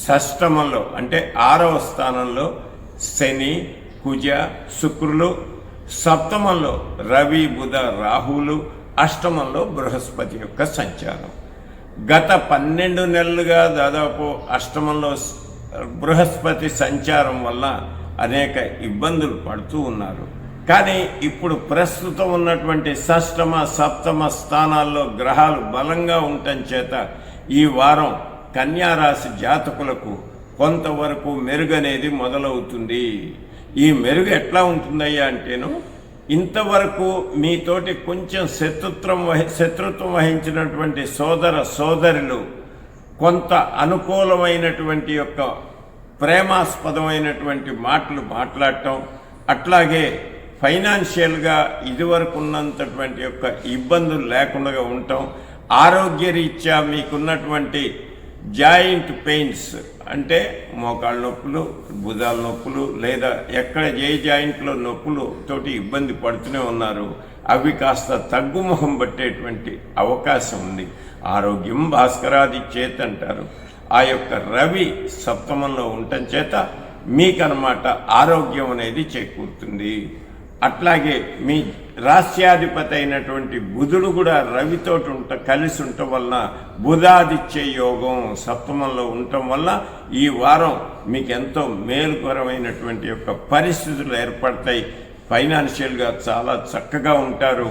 A: షష్టమంలో అంటే 6వ స్థానంలో శని, కుజ, శుక్రులు, సప్తమంలో రవి, బుధ, రాహువులు, అష్టమంలో బృహస్పతి యొక్క సంచారం. గత 12 నెలలుగా దాదాపు అష్టమంలో బృహస్పతి సంచారం వల్ల అనేక ఇబ్బందులు పడుతూ ఉన్నారు. కానీ ఇప్పుడు ప్రస్తుతం ఉన్నటువంటి షష్టమ, సప్తమ స్థానాల్లో గ్రహాలు బలంగా ఉండటం చేత ఈ వారం కన్యారాశి జాతకులకు కొంతవరకు మెరుగు అనేది మొదలవుతుంది. ఈ మెరుగు ఎట్లా ఉంటుందయ్యా అంటేను, ఇంతవరకు మీతోటి కొంచెం శత్రుత్వం వహించినటువంటి సోదరులు కొంత అనుకూలమైనటువంటి యొక్క ప్రేమాస్పదమైనటువంటి మాటలు మాట్లాడటం, అట్లాగే ఫైనాన్షియల్గా ఇదివరకు ఉన్నంతటువంటి యొక్క ఇబ్బందులు లేకుండా ఉండటం, ఆరోగ్యరీత్యా మీకున్నటువంటి జాయింట్ పెయిన్స్ అంటే మోకాళ్ళ నొప్పులు, భుజాల నొప్పులు, లేదా ఎక్కడ ఏ జాయింట్లో నొప్పులు తోటి ఇబ్బంది పడుతూనే ఉన్నారు, అవి కాస్త తగ్గుముఖం పట్టేటువంటి అవకాశం ఉంది. ఆరోగ్యం భాస్కరాది చేత అంటారు. ఆ యొక్క రవి సప్తమంలో ఉండటం చేత మీకనమాట ఆరోగ్యం అనేది చేకూరుతుంది. అట్లాగే మీ రాస్యాధిపతి అయినటువంటి బుధుడు కూడా రవితోటి కలిసి ఉండటం వలన బుధాదిత్య యోగం సప్తమంలో ఉండటం వల్ల ఈ వారం మీకు ఎంతో మేలుకరమైనటువంటి యొక్క పరిస్థితులు ఏర్పడతాయి. ఫైనాన్షియల్గా చాలా చక్కగా ఉంటారు.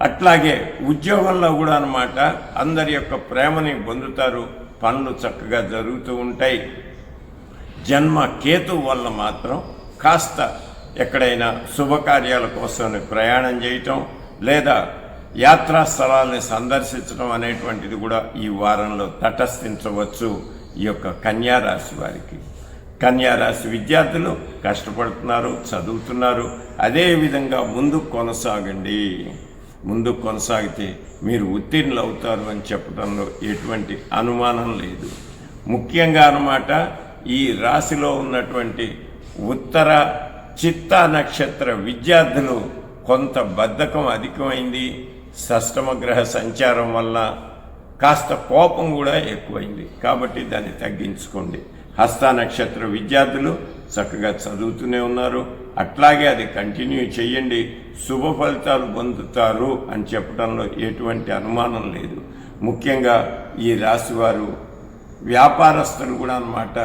A: అట్లాగే ఉద్యోగంలో కూడా అన్నమాట అందరి యొక్క ప్రేమని పొందుతారు. పనులు చక్కగా జరుగుతూ ఉంటాయి. జన్మ కేతు వల్ల మాత్రం కాస్త ఎక్కడైనా శుభకార్యాల కోసం ప్రయాణం చేయటం లేదా యాత్రా స్థలాల్ని సందర్శించడం అనేటువంటిది కూడా ఈ వారంలో తటస్థించవచ్చు. ఈ యొక్క కన్యారాశి వారికి, కన్యారాశి విద్యార్థులు కష్టపడుతున్నారు, చదువుతున్నారు. అదేవిధంగా ముందుకు కొనసాగండి. ముందుకు కొనసాగితే మీరు ఉత్తీర్ణులు అవుతారు అని చెప్పడంలో ఎటువంటి అనుమానం లేదు. ముఖ్యంగా అన్నమాట ఈ రాశిలో ఉన్నటువంటి ఉత్తర చిత్తా నక్షత్ర విద్యార్థులు కొంత బద్ధకం అధికమైంది. షష్టమ గ్రహ సంచారం వల్ల కాస్త కోపం కూడా ఎక్కువైంది. కాబట్టి దాన్ని తగ్గించుకోండి. హస్త నక్షత్ర విద్యార్థులు చక్కగా చదువుతూనే ఉన్నారు. అట్లాగే అది కంటిన్యూ చేయండి. శుభ ఫలితాలు పొందుతారు అని చెప్పడంలో ఎటువంటి అనుమానం లేదు. ముఖ్యంగా ఈ రాశివారు వ్యాపారస్తులు కూడా అన్నమాట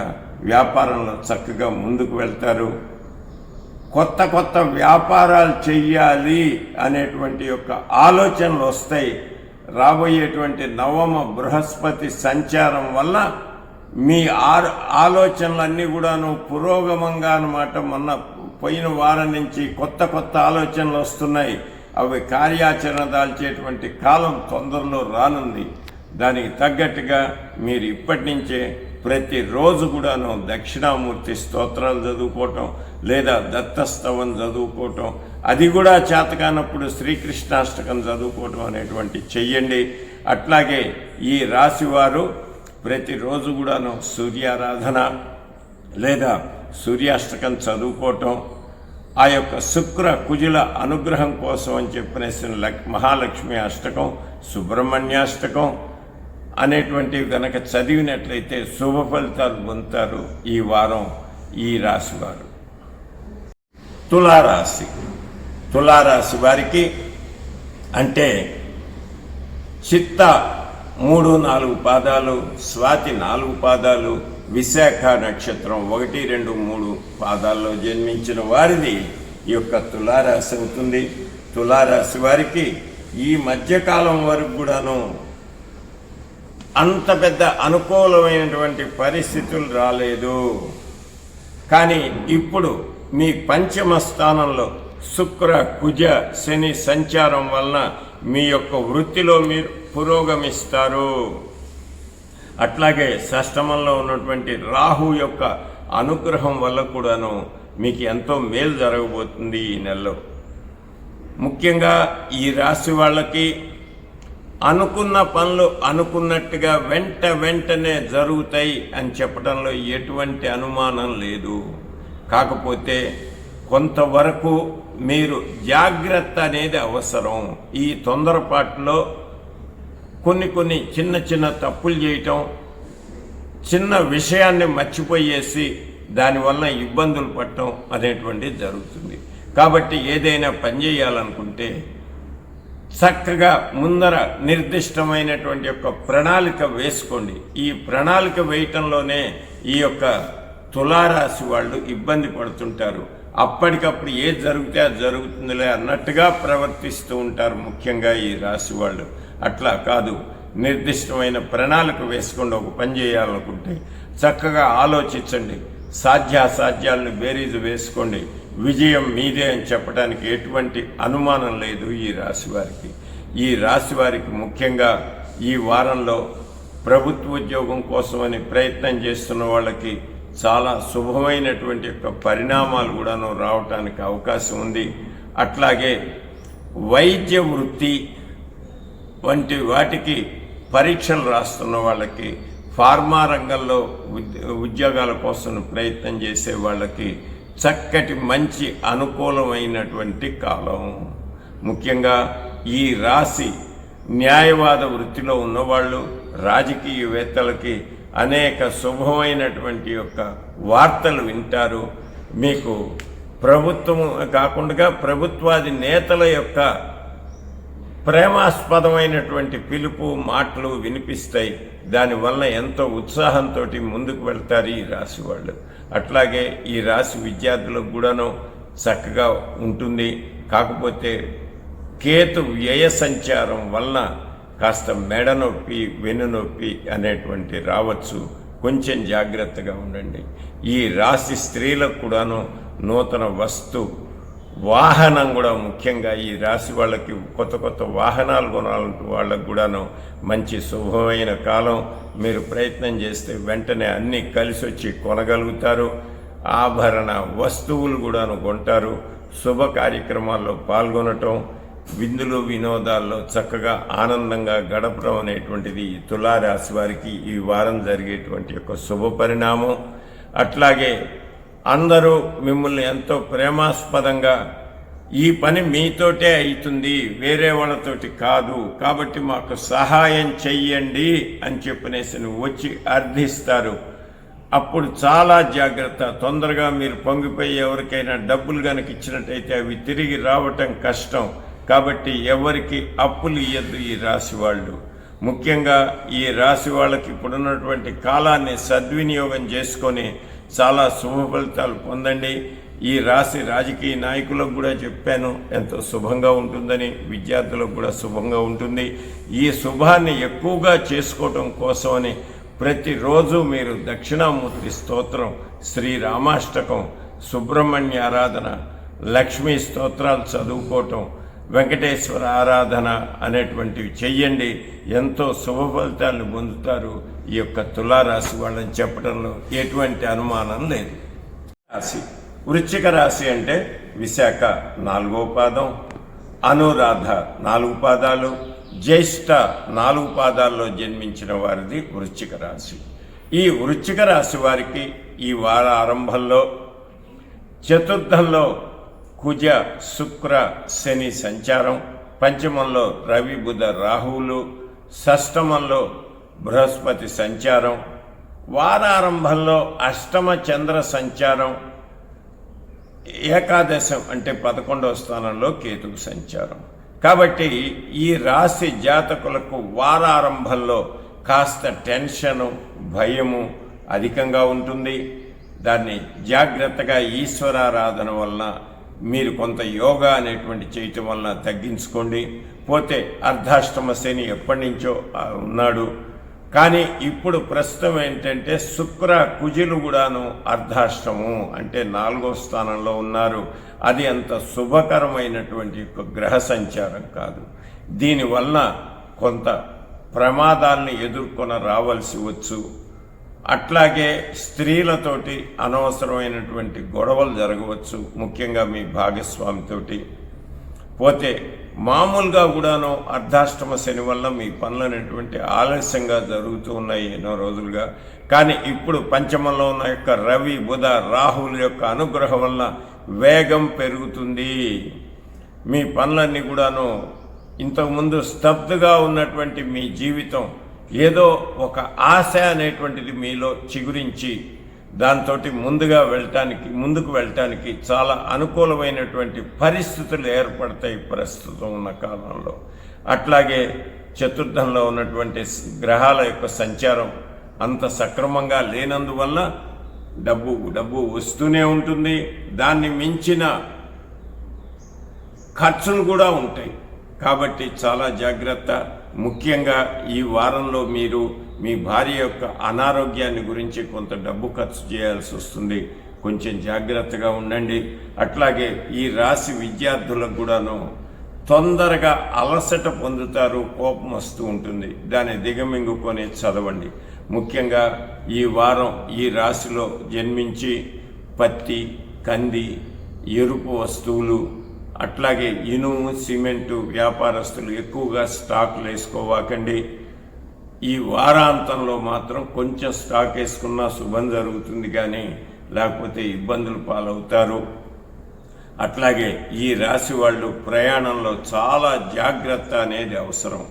A: వ్యాపారంలో చక్కగా ముందుకు వెళ్తారు. కొత్త కొత్త వ్యాపారాలు చెయ్యాలి అనేటువంటి యొక్క ఆలోచనలు వస్తాయి. రాబోయేటువంటి నవమ బృహస్పతి సంచారం వల్ల మీ ఆలోచనలన్నీ కూడాను పురోగమంగా అన్నమాట. మొన్న పోయిన వారం నుంచి కొత్త కొత్త ఆలోచనలు వస్తున్నాయి. అవి కార్యాచరణ దాల్చేటువంటి కాలం తొందరలో రానుంది. దానికి తగ్గట్టుగా మీరు ఇప్పటి నుంచే ప్రతిరోజు కూడాను దక్షిణామూర్తి స్తోత్రాలు చదువుకోవటం లేదా దత్తస్తవం చదువుకోవటం, అది కూడా చేతకానప్పుడు శ్రీకృష్ణాష్టకం చదువుకోవటం అనేటువంటి చెయ్యండి. అట్లాగే ఈ రాశివారు ప్రతిరోజు కూడాను సూర్యారాధన లేదా సూర్యాష్టకం చదువుకోవటం, ఆ యొక్క శుక్ర కుజుల అనుగ్రహం కోసం అని చెప్పిన మహాలక్ష్మి అష్టకం, సుబ్రహ్మణ్యాష్టకం అనేటువంటివి కనుక చదివినట్లయితే శుభ ఫలితాలు పొందుతారు ఈ వారం ఈ రాశివారు. తులారాశి, తులారాశి వారికి అంటే చిత్త 3-4 పాదాలు, స్వాతి 4 పాదాలు, విశాఖ నక్షత్రం 1, 2, 3 పాదాల్లో జన్మించిన వారిది ఈ యొక్క తులారాశి అవుతుంది. తులారాశి వారికి ఈ మధ్యకాలం వరకు కూడాను అంత పెద్ద అనుకూలమైనటువంటి పరిస్థితులు రాలేదు. కానీ ఇప్పుడు మీ పంచమ స్థానంలో శుక్ర కుజ శని సంచారం వలన మీ యొక్క వృత్తిలో మీరు పురోగమిస్తారు. అట్లాగే షష్టమంలో ఉన్నటువంటి రాహు యొక్క అనుగ్రహం వల్ల కూడాను మీకు ఎంతో మేలు జరగబోతుంది ఈ నెలలో. ముఖ్యంగా ఈ రాశి వాళ్ళకి అనుకున్న పనులు అనుకున్నట్టుగా వెంటనే జరుగుతాయి అని చెప్పడంలో ఎటువంటి అనుమానం లేదు. కాకపోతే కొంతవరకు మీరు జాగ్రత్త అనేది అవసరం. ఈ తొందరపాటులో కొన్ని చిన్న తప్పులు చేయటం, చిన్న విషయాన్ని మర్చిపోయేసి దానివల్ల ఇబ్బందులు పడటం అనేటువంటిది జరుగుతుంది. కాబట్టి ఏదైనా పని చేయాలనుకుంటే చక్కగా ముందర నిర్దిష్టమైనటువంటి యొక్క ప్రణాళిక వేసుకోండి. ఈ ప్రణాళిక వేయటంలోనే ఈ యొక్క తులారాశి వాళ్ళు ఇబ్బంది పడుతుంటారు. అప్పటికప్పుడు ఏది జరిగితే అది జరుగుతుందిలే అన్నట్టుగా ప్రవర్తిస్తూ ఉంటారు ముఖ్యంగా ఈ రాశి వాళ్ళు. అట్లా కాదు, నిర్దిష్టమైన ప్రణాళిక వేసుకోండి. ఒక పని చేయాలనుకుంటే చక్కగా ఆలోచించండి, సాధ్యాసాధ్యాలను బేరీజు వేసుకోండి. విజయం మీదే అని చెప్పడానికి ఎటువంటి అనుమానం లేదు ఈ రాశి వారికి. ఈ రాశి వారికి ముఖ్యంగా ఈ వారంలో ప్రభుత్వ ఉద్యోగం కోసమని ప్రయత్నం చేస్తున్న వాళ్ళకి చాలా శుభమైనటువంటి యొక్క పరిణామాలు కూడాను రావటానికి అవకాశం ఉంది. అట్లాగే వైద్య వృత్తి వంటి వాటికి పరీక్షలు రాస్తున్న వాళ్ళకి, ఫార్మా రంగంలో ఉద్యోగాల కోసం ప్రయత్నం చేసే వాళ్ళకి చక్కటి మంచి అనుకూలమైనటువంటి కాలం. ముఖ్యంగా ఈ రాశి న్యాయవాద వృత్తిలో ఉన్నవాళ్ళు, రాజకీయవేత్తలకి అనేక శుభమైనటువంటి యొక్క వార్తలు వింటారు. మీకు ప్రభుత్వం కాకుండా ప్రభుత్వాది నేతల యొక్క ప్రేమాస్పదమైనటువంటి పిలుపు మాటలు వినిపిస్తాయి. దానివల్ల ఎంతో ఉత్సాహంతో ముందుకు వెళ్తారు ఈ రాశి వాళ్ళు. అట్లాగే ఈ రాశి విద్యార్థులకు కూడాను చక్కగా ఉంటుంది. కాకపోతే కేతు వ్యయ సంచారం వలన కాస్త మెడ నొప్పి, వెన్నునొప్పి అనేటువంటి రావచ్చు. కొంచెం జాగ్రత్తగా ఉండండి. ఈ రాశి స్త్రీలకు కూడాను నూతన వాహనం కూడా, ముఖ్యంగా ఈ రాశి వాళ్ళకి కొత్త కొత్త వాహనాలు కొనాలంటూ వాళ్ళకు కూడాను మంచి శుభమైన కాలం. మీరు ప్రయత్నం చేస్తే వెంటనే అన్నీ కలిసి వచ్చి కొనగలుగుతారు. ఆభరణ వస్తువులు కూడాను కొంటారు. శుభ కార్యక్రమాల్లో పాల్గొనటం, విందులు వినోదాల్లో చక్కగా ఆనందంగా గడపడం అనేటువంటిది తులారాశి వారికి ఈ వారం జరిగేటువంటి యొక్క శుభ పరిణామం. అట్లాగే అందరూ మిమ్మల్ని ఎంతో ప్రేమాస్పదంగా ఈ పని మీతోటే అవుతుంది, వేరే వాళ్ళతోటి కాదు, కాబట్టి మాకు సహాయం చెయ్యండి అని చెప్పనేసి వచ్చి అర్థిస్తారు. అప్పుడు చాలా జాగ్రత్త. తొందరగా మీరు పొంగిపోయి ఎవరికైనా డబ్బులు కనుక ఇచ్చినట్టయితే అవి తిరిగి రావటం కష్టం. కాబట్టి ఎవరికి అప్పులు ఇవ్వద్దు ఈ రాశి వాళ్ళు. ముఖ్యంగా ఈ రాశి వాళ్ళకి ఇప్పుడున్నటువంటి కాలాన్ని సద్వినియోగం చేసుకొని చాలా శుభ ఫలితాలు పొందండి. ఈ రాశి రాజకీయ నాయకులకు కూడా చెప్పాను ఎంతో శుభంగా ఉంటుందని, విద్యార్థులకు కూడా శుభంగా ఉంటుంది. ఈ శుభాన్ని ఎక్కువగా చేసుకోవటం కోసమని ప్రతిరోజు మీరు దక్షిణామూర్తి స్తోత్రం, శ్రీరామాష్టకం, సుబ్రహ్మణ్య ఆరాధన, లక్ష్మీ స్తోత్రాలు చదువుకోవటం, వెంకటేశ్వర ఆరాధన అనేటువంటివి చెయ్యండి. ఎంతో శుభ ఫలితాలను పొందుతారు ఈ యొక్క తులారాశి వాళ్ళని చెప్పడంలో ఎటువంటి అనుమానం లేదు. రాశి వృశ్చిక రాశి అంటే విశాఖ 4వ పాదం, అనురాధ 4 పాదాలు, జ్యేష్ఠ 4 పాదాల్లో జన్మించిన వారిది వృశ్చిక రాశి. ఈ వృశ్చిక రాశి వారికి ఈ వార ఆరంభంలో చతుర్థంలో కుజ శుక్ర శని సంచారం, పంచమంలో రవి బుధ రాహువులు, షష్టమంలో బృహస్పతి సంచారం, వారారంభంలో అష్టమ చంద్ర సంచారం, ఏకాదశం అంటే 11వ స్థానంలో కేతువు సంచారం. కాబట్టి ఈ రాశి జాతకులకు వారారంభంలో కాస్త టెన్షను, భయము అధికంగా ఉంటుంది. దాన్ని జాగ్రత్తగా ఈశ్వరారాధన వలన, మీరు కొంత యోగా అనేటువంటి చేయటం వలన తగ్గించుకోండి. పోతే అర్ధాష్టమ శని ఎప్పటి నుంచో ఉన్నాడు, కానీ ఇప్పుడు ప్రస్తుతం ఏంటంటే శుక్ర కుజులు కూడాను అర్ధాష్టము అంటే 4వ స్థానంలో ఉన్నారు. అది అంత శుభకరమైనటువంటి గ్రహ సంచారం కాదు. దీనివలన కొంత ప్రమాదాలను ఎదుర్కొన రావాల్సి వచ్చు. అట్లాగే స్త్రీలతోటి అనవసరమైనటువంటి గొడవలు జరగవచ్చు, ముఖ్యంగా మీ భాగస్వామితోటి. పోతే మామూలుగా కూడాను అర్ధాష్టమ శని వల్ల మీ పనులు అనేటువంటి ఆలస్యంగా జరుగుతూ ఉన్నాయి ఎన్నో రోజులుగా. కానీ ఇప్పుడు పంచమంలో ఉన్న యొక్క రవి బుధ రాహువుల యొక్క అనుగ్రహం వల్ల వేగం పెరుగుతుంది. మీ పనులన్నీ కూడాను ఇంతకుముందు స్తబ్దుగా ఉన్నటువంటి మీ జీవితం ఏదో ఒక ఆశ అనేటువంటిది మీలో చిగురించి దాంతో ముందుకు వెళ్ళటానికి చాలా అనుకూలమైనటువంటి పరిస్థితులు ఏర్పడతాయి ప్రస్తుతం ఉన్న కాలంలో. అట్లాగే చతుర్థంలో ఉన్నటువంటి గ్రహాల యొక్క సంచారం అంత సక్రమంగా లేనందువల్ల డబ్బు వస్తూనే ఉంటుంది. దాన్ని మించిన ఖర్చులు కూడా ఉంటాయి. కాబట్టి చాలా జాగ్రత్త. ముఖ్యంగా ఈ వారంలో మీరు మీ భార్య యొక్క అనారోగ్యాన్ని గురించి కొంత డబ్బు ఖర్చు చేయాల్సి వస్తుంది. కొంచెం జాగ్రత్తగా ఉండండి. అట్లాగే ఈ రాశి విద్యార్థులకు కూడాను తొందరగా అలసట పొందుతారు, కోపం వస్తూ ఉంటుంది. దాన్ని దిగమింగుకొని చదవండి. ముఖ్యంగా ఈ వారం ఈ రాశిలో జన్మించి పత్తి, కంది, ఎరుపు వస్తువులు, అట్లాగే ఇనుము, సిమెంటు వ్యాపారస్తులు ఎక్కువగా స్టాకులు వేసుకోవాకండి. ఈ వారాంతంలో మాత్రం కొంచెం స్టాక్ వేసుకున్నా శుభం జరుగుతుంది, కానీ లేకపోతే ఇబ్బందులు పాలవుతారు. అట్లాగే ఈ రాశి వాళ్ళు ప్రయాణంలో చాలా జాగ్రత్త అనేది అవసరం.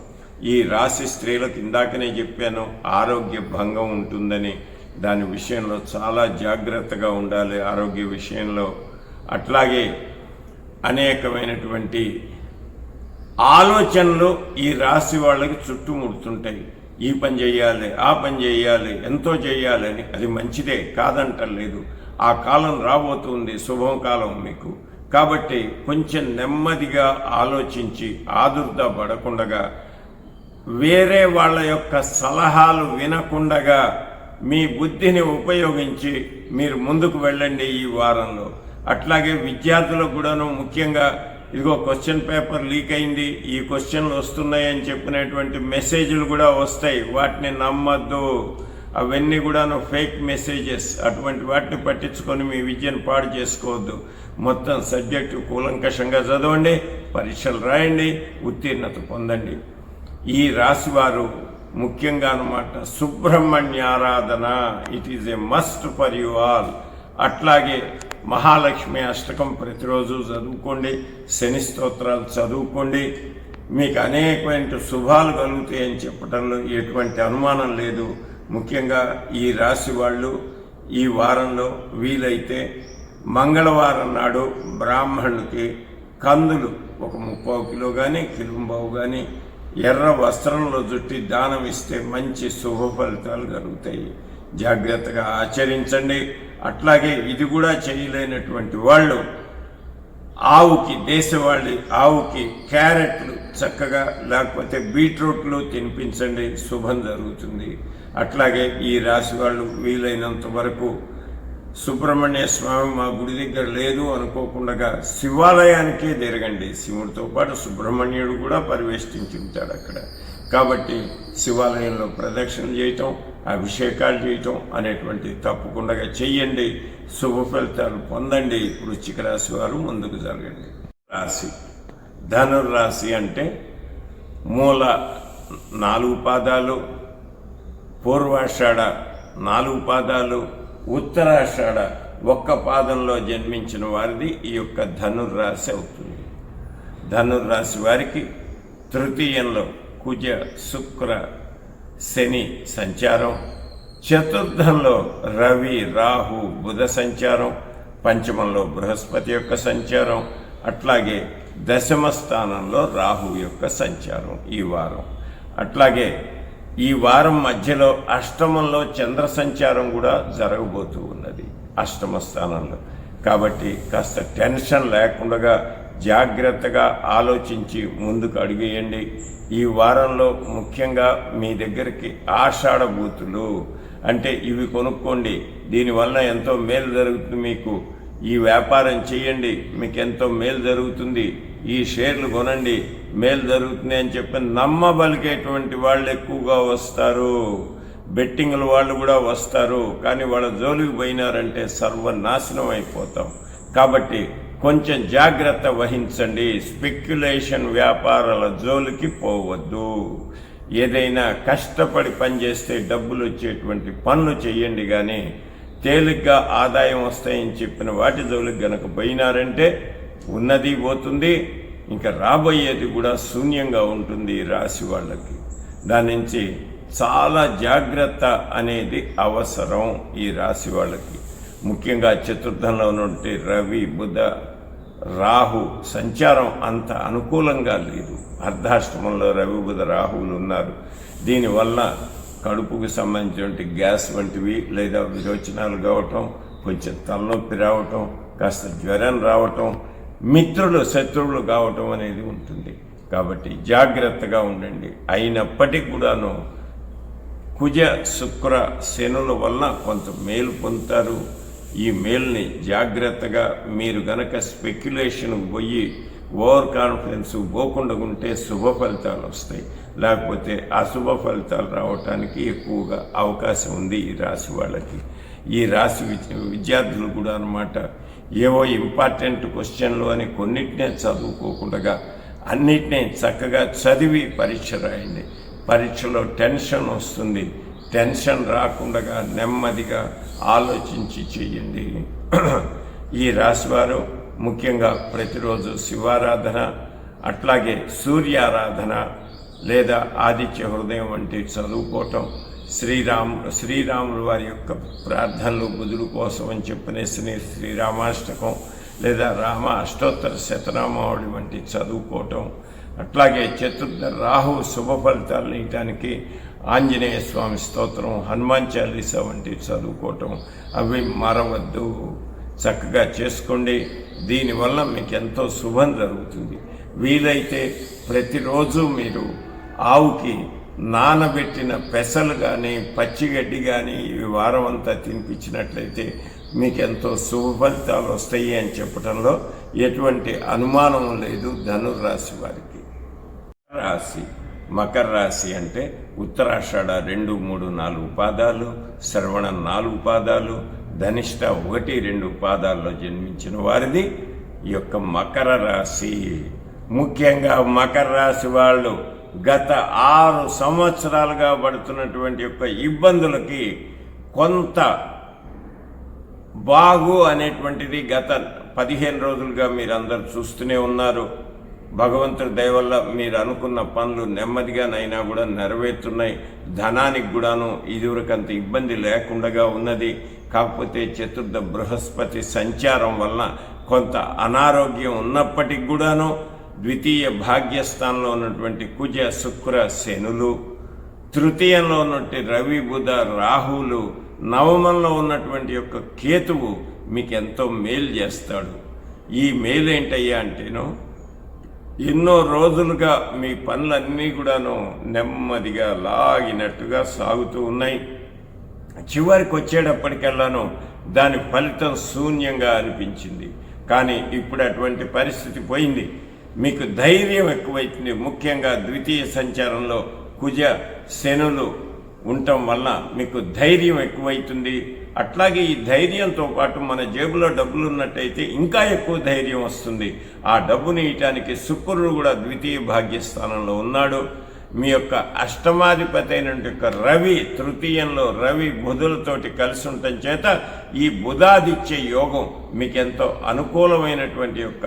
A: ఈ రాశి స్త్రీలకు ఇందాకనే చెప్పాను, ఆరోగ్య భంగం ఉంటుందని. దాని విషయంలో చాలా జాగ్రత్తగా ఉండాలి ఆరోగ్య విషయంలో. అట్లాగే అనేకమైనటువంటి ఆలోచనలు ఈ రాశి వాళ్ళకి చుట్టుముడుతుంటాయి. ఈ పని చేయాలి, ఆ పని చేయాలి, ఎంతో చేయాలని. అది మంచిదే, కాదంటలేదు. ఆ కాలం రాబోతుంది, శుభం కాలం మీకు. కాబట్టి కొంచెం నెమ్మదిగా ఆలోచించి ఆదుర్దా పడకుండగా, వేరే వాళ్ళ యొక్క సలహాలు వినకుండగా మీ బుద్ధిని ఉపయోగించి మీరు ముందుకు వెళ్ళండి ఈ వారంలో. అట్లాగే విద్యార్థులకు కూడాను ముఖ్యంగా ఇదిగో క్వశ్చన్ పేపర్ లీక్ అయింది, ఈ క్వశ్చన్లు వస్తున్నాయని చెప్పినటువంటి మెసేజ్లు కూడా వస్తాయి. వాటిని నమ్మద్దు, అవన్నీ కూడాను ఫేక్ మెసేజెస్. అటువంటి వాటిని పట్టించుకొని మీ విద్యను పాడు చేసుకోవద్దు. మొత్తం సబ్జెక్టు కూలంకషంగా చదవండి, పరీక్షలు రాయండి, ఉత్తీర్ణత పొందండి. ఈ రాశి వారు ముఖ్యంగా అన్నమాట సుబ్రహ్మణ్య ఆరాధన, it is a must for you all. అట్లాగే మహాలక్ష్మి అష్టకం ప్రతిరోజు చదువుకోండి, శని స్తోత్రాలు చదువుకోండి. మీకు అనేకమైన శుభాలు కలుగుతాయని చెప్పడంలో ఎటువంటి అనుమానం లేదు. ముఖ్యంగా ఈ రాశి వాళ్ళు ఈ వారంలో వీలైతే మంగళవారం నాడు బ్రాహ్మణుడికి కందులు ఒక 30 కిలో కానీ కిలోంబావు కానీ ఎర్ర వస్త్రంలో చుట్టి దానం ఇస్తే మంచి శుభ ఫలితాలు కలుగుతాయి. జాగ్రత్తగా ఆచరించండి. అట్లాగే ఇది కూడా చేయలేనటువంటి వాళ్ళు ఆవుకి, దేశవాళీ ఆవుకి క్యారెట్లు చక్కగా లేకపోతే బీట్రూట్లు తినిపించండి, శుభం జరుగుతుంది. అట్లాగే ఈ రాశి వాళ్ళు వీలైనంత వరకు సుబ్రహ్మణ్య స్వామి మా గుడి దగ్గర లేదు అనుకోకుండా శివాలయానికే తిరగండి. శివుడితో పాటు సుబ్రహ్మణ్యుడు కూడా పరివేష్టించి ఉంటాడు అక్కడ. కాబట్టి శివాలయంలో ప్రదక్షిణ చేయటం, అభిషేకాలు చేయటం అనేటువంటి తప్పకుండా చెయ్యండి. శుభ ఫలితాలు పొందండి. వృశ్చిక రాశి వారు ముందుకు జరగండి. రాశి ధనుర్రాశి అంటే మూల 4 పాదాలు, పూర్వాషాఢ 4 పాదాలు, ఉత్తరాషాఢ 1 పాదంలో జన్మించిన వారిది ఈ యొక్క ధనుర్రాశి అవుతుంది. ధనుర్రాశి వారికి తృతీయంలో కుజ, శుక్ర, శని సంచారం, చతుర్థంలో రవి, రాహు, బుధ సంచారం, పంచమంలో బృహస్పతి యొక్క సంచారం, అట్లాగే దశమ స్థానంలో రాహు యొక్క సంచారం ఈ వారం. అట్లాగే ఈ వారం మధ్యలో అష్టమంలో చంద్ర సంచారం కూడా జరగబోతూ ఉన్నది అష్టమ స్థానంలో. కాబట్టి కాస్త టెన్షన్ లేకుండా జాగ్రత్తగా ఆలోచించి ముందుకు అడుగేయండి. ఈ వారంలో ముఖ్యంగా మీ దగ్గరికి ఆషాఢ బూతులు అంటే ఇవి కొనుక్కోండి, దీనివల్ల ఎంతో మేలు జరుగుతుంది. మీకు ఈ వ్యాపారం చేయండి, మీకు ఎంతో మేలు జరుగుతుంది. ఈ షేర్లు కొనండి, మేలు జరుగుతుంది అని చెప్పి నమ్మబలికేటువంటి వాళ్ళు ఎక్కువగా వస్తారు. బెట్టింగ్ల వాళ్ళు కూడా వస్తారు, కానీ వాళ్ళ జోలికి పోయినారంటే సర్వనాశనం అయిపోతాం. కాబట్టి కొంచెం జాగ్రత్త వహించండి. స్పెక్యులేషన్ వ్యాపారాల జోలికి పోవద్దు. ఏదైనా కష్టపడి పనిచేస్తే డబ్బులు వచ్చేటువంటి పనులు చేయండి, కానీ తేలిగ్గా ఆదాయం వస్తాయని చెప్పిన వాటి జోలికి గనక పోయినారంటే ఉన్నది పోతుంది, ఇంకా రాబోయేది కూడా శూన్యంగా ఉంటుంది ఈ రాశి వాళ్ళకి. దాని నుంచి చాలా జాగ్రత్త అనేది అవసరం ఈ రాశి వాళ్ళకి. ముఖ్యంగా చతుర్థంలో నుండి రవి, బుధ, రాహు సంచారం అంత అనుకూలంగా లేదు. అర్ధాష్టమంలో రవి, బుధ, రాహువులు ఉన్నారు. దీనివల్ల కడుపుకు సంబంధించిన గ్యాస్ వంటివి లేదా విరోచనాలు కావటం, కొంచెం తలనొప్పి రావటం, కాస్త జ్వరం రావటం, మిత్రులు శత్రువులు కావటం అనేది ఉంటుంది. కాబట్టి జాగ్రత్తగా ఉండండి. అయినప్పటికీ కూడాను కుజ, శుక్ర, శనుల వలన కొంత మేలు పొందుతారు. ఈ మేల్ని జాగ్రత్తగా మీరు గనక స్పెక్యులేషన్ పోయి ఓవర్ కాన్ఫిడెన్స్ పోకుండా ఉంటే శుభ ఫలితాలు వస్తాయి, లేకపోతే అశుభ ఫలితాలు రావటానికి ఎక్కువగా అవకాశం ఉంది ఈ రాశి వాళ్ళకి. ఈ రాశి విద్యార్థులు కూడా అన్నమాట ఏవో ఇంపార్టెంట్ క్వశ్చన్లు అని కొన్నిటినే చదువుకోకుండా అన్నిటినీ చక్కగా చదివి పరీక్ష రాయండి. పరీక్షలో టెన్షన్ వస్తుంది, టెన్షన్ రాకుండా నెమ్మదిగా ఆలోచించి చేయండి. ఈ రాశివారు ముఖ్యంగా ప్రతిరోజు శివారాధన, అట్లాగే సూర్యారాధన లేదా ఆదిత్య హృదయం వంటి చదువుకోవటం, శ్రీరాముల వారి యొక్క ప్రార్థనలు బుధుడు కోసం అని చెప్పిన శ్రీరామాష్టకం లేదా రామ అష్టోత్తర శతనామావళి వంటి చదువుకోవటం, అట్లాగే చతుర్థ రాహు శుభ ఫలితాలు ఇయటానికి ఆంజనేయ స్వామి స్తోత్రం, హనుమాన్ చాలీసా వంటి చదువుకోవటం అవి మరవద్దు, చక్కగా చేసుకోండి. దీనివల్ల మీకు ఎంతో శుభం జరుగుతుంది. వీలైతే ప్రతిరోజు మీరు ఆవుకి నానబెట్టిన పెసలు కానీ పచ్చిగడ్డి కానీ ఇవి వారం అంతా తినిపించినట్లయితే మీకు ఎంతో శుభ ఫలితాలు వస్తాయి అని చెప్పడంలో ఎటువంటి అనుమానం లేదు. ధనుర్రాశి వారికి రాశి మకర రాశి అంటే ఉత్తరాషాఢ 2, 3, 4 పాదాలు, శ్రవణ 4 పాదాలు, ధనిష్ట 1, 2 పాదాల్లో జన్మించిన వారిది ఈ యొక్క మకర రాశి. ముఖ్యంగా మకర రాశి వాళ్ళు గత 6 సంవత్సరాలుగా పడుతున్నటువంటి యొక్క ఇబ్బందులకి కొంత బాగు అనేటువంటిది గత 15 రోజులుగా మీరందరూ చూస్తూనే ఉన్నారు. భగవంతుడి దయ వల్ల మీరు అనుకున్న పనులు నెమ్మదిగానైనా కూడా నెరవేరుతున్నాయి. ధనానికి కూడాను ఇదివరకంత ఇబ్బంది లేకుండా ఉన్నది. కాకపోతే చతుర్థ బృహస్పతి సంచారం వలన కొంత అనారోగ్యం ఉన్నప్పటికి కూడాను ద్వితీయ భాగ్యస్థానంలో ఉన్నటువంటి కుజ శుక్ర శనులు, తృతీయంలో ఉన్నటువంటి రవి బుధ రాహువులు, నవమంలో ఉన్నటువంటి యొక్క కేతువు మీకు ఎంతో మేలు చేస్తాడు. ఈ మేలు ఏంటయ్యా అంటేను ఎన్నో రోజులుగా మీ పనులన్నీ కూడాను నెమ్మదిగా లాగినట్టుగా సాగుతూ ఉన్నాయి. చివరికి వచ్చేటప్పటికెల్లాను దాని ఫలితం శూన్యంగా అనిపించింది. కానీ ఇప్పుడు అటువంటి పరిస్థితి పోయింది. మీకు ధైర్యం ఎక్కువైతుంది. ముఖ్యంగా ద్వితీయ సంచారంలో కుజ శనులు ఉండటం వల్ల మీకు ధైర్యం ఎక్కువైతుంది. అట్లాగే ఈ ధైర్యంతో పాటు మన జేబులో డబ్బులు ఉన్నట్టయితే ఇంకా ఎక్కువ ధైర్యం వస్తుంది. ఆ డబ్బుని ఇయటానికి శుక్రుడు కూడా ద్వితీయ భాగ్యస్థానంలో ఉన్నాడు. మీ యొక్క అష్టమాధిపతి అయిన రవి తృతీయంలో రవి బుధులతోటి కలిసి ఉండటం చేత ఈ బుధాదిత్య యోగం మీకెంతో అనుకూలమైనటువంటి యొక్క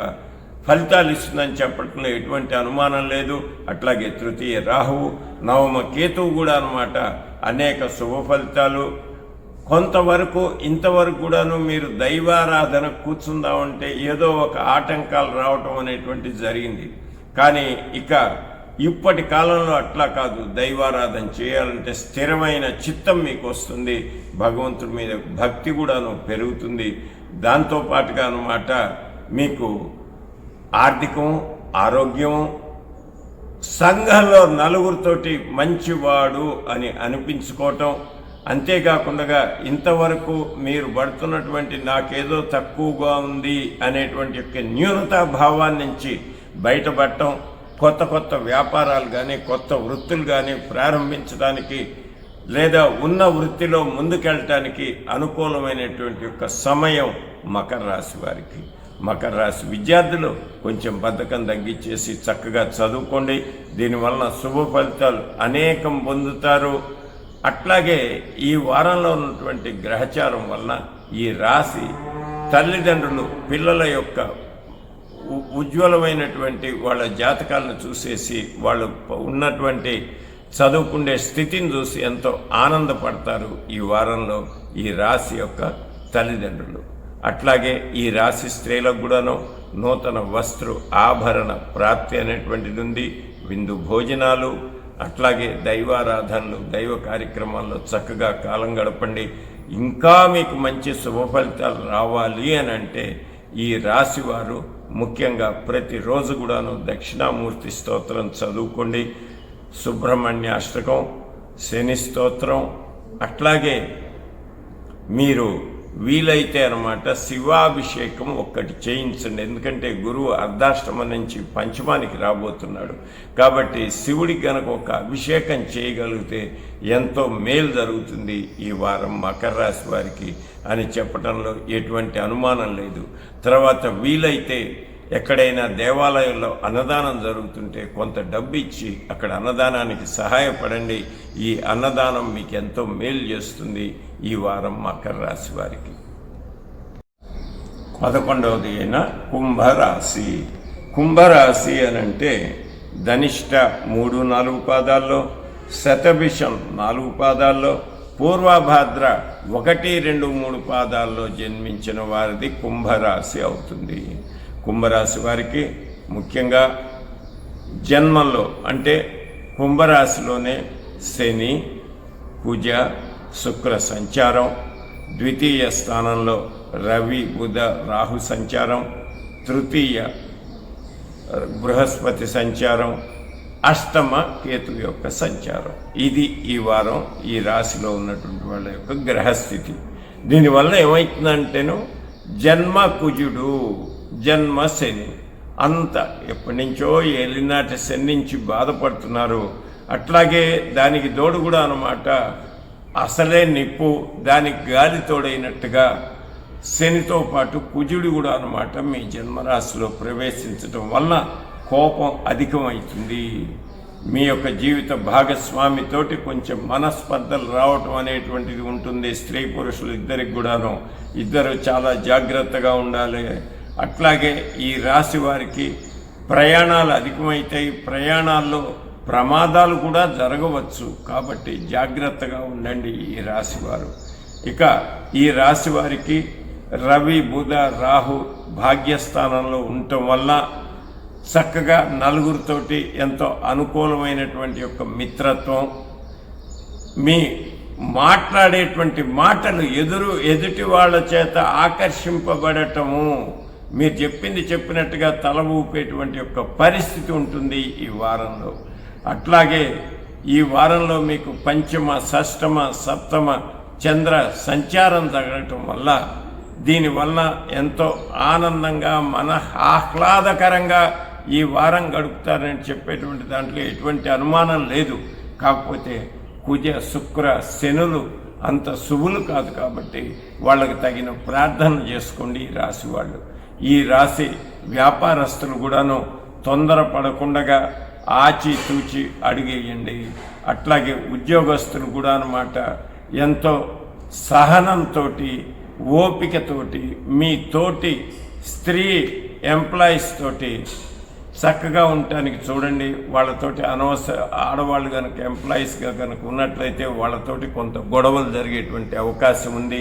A: ఫలితాలు ఇస్తుందని చెప్పడంలో ఎటువంటి అనుమానం లేదు. అట్లాగే తృతీయ రాహువు, నవమ కేతువు కూడా అన్నమాట అనేక శుభ ఫలితాలు. కొంతవరకు ఇంతవరకు కూడాను మీరు దైవారాధన కూర్చుందామంటే ఏదో ఒక ఆటంకాలు రావటం అనేటువంటిది జరిగింది. కానీ ఇక ఇప్పటి కాలంలో అట్లా కాదు. దైవారాధన చేయాలంటే స్థిరమైన చిత్తం మీకు వస్తుంది. భగవంతుడి మీద భక్తి కూడాను పెరుగుతుంది. దాంతోపాటుగా అన్నమాట మీకు ఆర్థికం, ఆరోగ్యం, సంఘంలో నలుగురితోటి మంచివాడు అని అనిపించుకోవటం, అంతేకాకుండా ఇంతవరకు మీరు పడుతున్నటువంటి నాకేదో తక్కువగా ఉంది అనేటువంటి యొక్క న్యూనతా భావాన్ని నుంచి బయటపడటం, కొత్త కొత్త వ్యాపారాలు కానీ కొత్త వృత్తులు కానీ ప్రారంభించడానికి లేదా ఉన్న వృత్తిలో ముందుకెళ్ళటానికి అనుకూలమైనటువంటి యొక్క సమయం మకర రాశి వారికి. మకర రాశి విద్యార్థులు కొంచెం బద్ధకం తగ్గించేసి చక్కగా చదువుకోండి. దీనివల్ల శుభ ఫలితాలు అనేకం పొందుతారు. అట్లాగే ఈ వారంలో ఉన్నటువంటి గ్రహచారం వలన ఈ రాశి తల్లిదండ్రులు పిల్లల యొక్క ఉజ్వలమైనటువంటి వాళ్ళ జాతకాలను చూసేసి వాళ్ళు ఉన్నటువంటి చదువుకునే స్థితిని చూసి ఎంతో ఆనందపడతారు ఈ వారంలో ఈ రాశి యొక్క తల్లిదండ్రులు. అట్లాగే ఈ రాశి స్త్రీలకు కూడాను నూతన వస్త్ర ఆభరణ ప్రాప్తి అనేటువంటిది ఉంది. విందు భోజనాలు, అట్లాగే దైవారాధనలు, దైవ కార్యక్రమాల్లో చక్కగా కాలం గడపండి. ఇంకా మీకు మంచి శుభ ఫలితాలు రావాలి అని అంటే ఈ రాశి వారు ముఖ్యంగా ప్రతిరోజు కూడాను దక్షిణామూర్తి స్తోత్రం చదువుకోండి. సుబ్రహ్మణ్య అష్టకం, శని స్తోత్రం, అట్లాగే మీరు వీలైతే అనమాట శివాభిషేకం ఒక్కటి చేయించండి. ఎందుకంటే గురువు అర్ధాష్టమం నుంచి పంచమానికి రాబోతున్నాడు కాబట్టి శివుడికి కనుక ఒక అభిషేకం చేయగలిగితే ఎంతో మేలు జరుగుతుంది ఈ వారం మకర రాశి వారికి అని చెప్పడంలో ఎటువంటి అనుమానం లేదు. తర్వాత వీలైతే ఎక్కడైనా దేవాలయంలో అన్నదానం జరుగుతుంటే కొంత డబ్బు ఇచ్చి అక్కడ అన్నదానానికి సహాయపడండి. ఈ అన్నదానం మీకు ఎంతో మేలు చేస్తుంది ఈ వారం మకర రాశి వారికి. 11వది అయిన కుంభరాశి. కుంభరాశి అని అంటే ధనిష్ట 3-4 పాదాల్లో, శతభిషం 4 పాదాల్లో, పూర్వభాద్ర 1-2-3 పాదాల్లో జన్మించిన వారిది కుంభరాశి అవుతుంది. కుంభరాశి వారికి ముఖ్యంగా జన్మంలో అంటే కుంభరాశిలోనే శని, కుజ, శుక్ర సంచారం, ద్వితీయ స్థానంలో రవి, బుధ, రాహు సంచారం, తృతీయ బృహస్పతి సంచారం, అష్టమ కేతు యొక్క సంచారం. ఇది ఈ వారం ఈ రాశిలో ఉన్నటువంటి వాళ్ళ యొక్క గ్రహస్థితి. దీనివల్ల ఏమవుతుందంటేను జన్మ కుజుడు, జన్మ శని, అంత ఎప్పటి నుంచో ఏలినాటి శని నుంచి బాధపడుతున్నారు. అట్లాగే దానికి తోడు కూడా అన్నమాట అసలే నిప్పు, దానికి గాలి తోడైనట్టుగా శనితో పాటు కుజుడు కూడా అన్నమాట మీ జన్మరాశిలో ప్రవేశించడం వల్ల కోపం అధికమవుతుంది. మీ యొక్క జీవిత భాగస్వామితోటి కొంచెం మనస్పర్ధలు రావటం అనేటువంటిది ఉంటుంది. స్త్రీ పురుషులు ఇద్దరికి కూడాను ఇద్దరు చాలా జాగ్రత్తగా ఉండాలి. అట్లాగే ఈ రాశి వారికి ప్రయాణాలు అధికమవుతాయి, ప్రయాణాల్లో ప్రమాదాలు కూడా జరగవచ్చు కాబట్టి జాగ్రత్తగా ఉండండి ఈ రాశివారు. ఇక ఈ రాశి వారికి రవి, బుధ, రాహు భాగ్యస్థానంలో ఉండటం వల్ల చక్కగా నలుగురితోటి ఎంతో అనుకూలమైనటువంటి యొక్క మిత్రత్వం, మీ మాట్లాడేటువంటి మాటలు ఎదుటి వాళ్ళ చేత ఆకర్షింపబడటము, మీరు చెప్పినట్టుగా తల ఊపేటువంటి యొక్క పరిస్థితి ఉంటుంది ఈ వారంలో. అట్లాగే ఈ వారంలో మీకు పంచమ, షష్టమ, సప్తమ చంద్ర సంచారం జరగటం వల్ల దీనివల్ల ఎంతో ఆనందంగా ఆహ్లాదకరంగా ఈ వారం గడుపుతారని చెప్పేటువంటి దాంట్లో ఎటువంటి అనుమానం లేదు. కాకపోతే కుజ, శుక్ర, శనులు అంత శుభులు కాదు కాబట్టి వాళ్ళకి తగిన ప్రార్థన చేసుకోండి ఈ రాశి వాళ్ళు. ఈ రాశి వ్యాపారస్తులు కూడాను తొందరపడకుండా ఆచితూచి అడిగేయండి. అట్లాగే ఉద్యోగస్తులు కూడా అన్నమాట ఎంతో సహనంతో, ఓపికతోటి మీ తోటి స్త్రీ ఎంప్లాయీస్ తోటి చక్కగా ఉండటానికి చూడండి. వాళ్ళతోటి ఆడవాళ్ళు కనుక ఎంప్లాయీస్గా కనుక ఉన్నట్లయితే వాళ్ళతోటి కొంత గొడవలు జరిగేటువంటి అవకాశం ఉంది.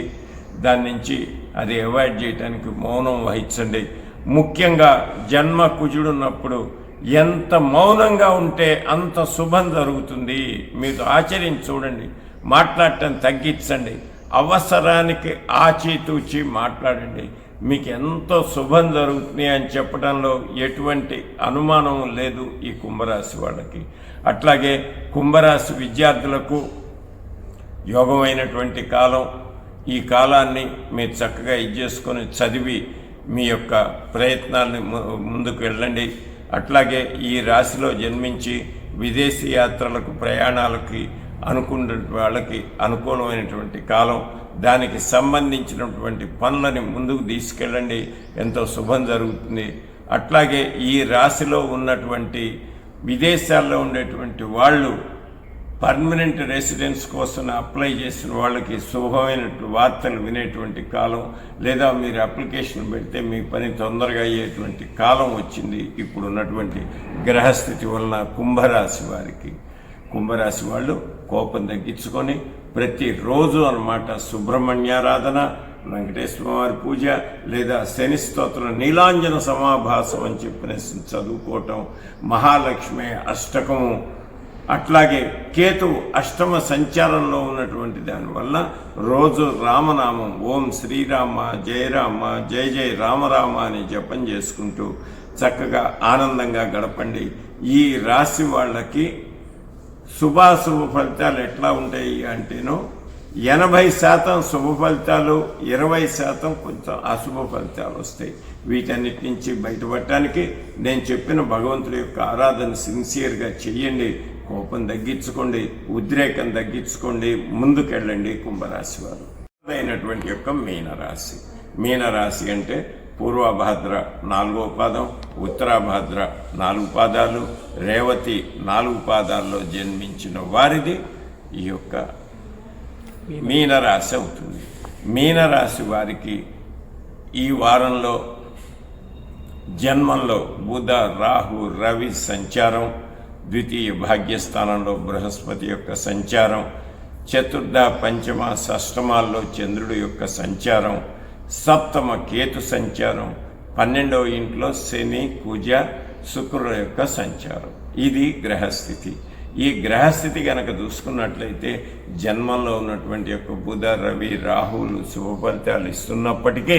A: దాని నుంచి అది అవాయిడ్ చేయడానికి మౌనం వహించండి. ముఖ్యంగా జన్మ కుజుడున్నప్పుడు ఎంత మౌనంగా ఉంటే అంత శుభం జరుగుతుంది. మీరు ఆచరించి చూడండి. మాట్లాడటం తగ్గించండి, అవసరానికి ఆచితూచి మాట్లాడండి, మీకు ఎంతో శుభం జరుగుతుంది అని చెప్పడంలో ఎటువంటి అనుమానం లేదు ఈ కుంభరాశి వాళ్ళకి. అట్లాగే కుంభరాశి విద్యార్థులకు యోగమైనటువంటి కాలం. ఈ కాలాన్ని మీరు చక్కగా చేసుకొని చదివి మీ యొక్క ప్రయత్నాన్ని ముందుకు వెళ్ళండి. అట్లాగే ఈ రాశిలో జన్మించి విదేశీ యాత్రలకు, ప్రయాణాలకి అనుకున్న వాళ్ళకి అనుకూలమైనటువంటి కాలం. దానికి సంబంధించినటువంటి పనులని ముందుకు తీసుకెళ్ళండి, ఎంతో శుభం జరుగుతుంది. అట్లాగే ఈ రాశిలో ఉన్నటువంటి విదేశాల్లో ఉండేటువంటి వాళ్ళు పర్మనెంట్ రెసిడెన్స్ కోసం అప్లై చేసిన వాళ్ళకి శుభమైన వార్తలు వినేటువంటి కాలం, లేదా మీరు అప్లికేషన్ పెడితే మీ పని తొందరగా అయ్యేటువంటి కాలం వచ్చింది ఇప్పుడు ఉన్నటువంటి గ్రహస్థితి వలన కుంభరాశి వారికి. కుంభరాశి వాళ్ళు కోపం తగ్గించుకొని ప్రతిరోజు అన్నమాట సుబ్రహ్మణ్యారాధన, వెంకటేశ్వర వారి పూజ, లేదా శని స్తోత్రం, నీలాంజన సమాభాసం అని చెప్పినేసి చదువుకోవటం, మహాలక్ష్మి అష్టకము, అట్లాగే కేతు అష్టమ సంచారంలో ఉన్నటువంటి దానివల్ల రోజు రామనామం ఓం శ్రీరామ జయ రామ జయ జయ రామరామ అని జపం చేసుకుంటూ చక్కగా ఆనందంగా గడపండి. ఈ రాశి వాళ్ళకి శుభాశుభ ఫలితాలు ఎట్లా ఉంటాయి అంటేనో 80% శుభ ఫలితాలు, 20% కొంచెం అశుభ ఫలితాలు వస్తాయి. వీటన్నిటి నుంచి బయటపడటానికి నేను చెప్పిన భగవంతుడి యొక్క ఆరాధన సిన్సియర్గా చెయ్యండి. కోపం తగ్గించుకోండి, ఉద్రేకం తగ్గించుకోండి, ముందుకెళ్ళండి. కుంభరాశి వారు అయినటువంటి యొక్క మీనరాశి. మీనరాశి అంటే పూర్వభాద్ర 4వ పాదం, ఉత్తరాభాద్ర 4 పాదాలు, రేవతి 4 పాదాల్లో జన్మించిన వారిది ఈ యొక్క మీనరాశి అవుతుంది. మీనరాశి వారికి ఈ వారంలో జన్మంలో బుధ, రాహు, రవి సంచారం, ద్వితీయ భాగ్యస్థానంలో బృహస్పతి యొక్క సంచారం, చతుర్థ, పంచమ, షష్టమాల్లో చంద్రుడి యొక్క సంచారం, సప్తమ కేతు సంచారం, 12వ ఇంట్లో శని, కుజ, శుక్రుల యొక్క సంచారం. ఇది గ్రహస్థితి. ఈ గ్రహస్థితి కనుక చూసుకున్నట్లయితే జన్మంలో ఉన్నటువంటి యొక్క బుధ, రవి, రాహువులు శుభ ఫలితాలు ఇస్తున్నప్పటికీ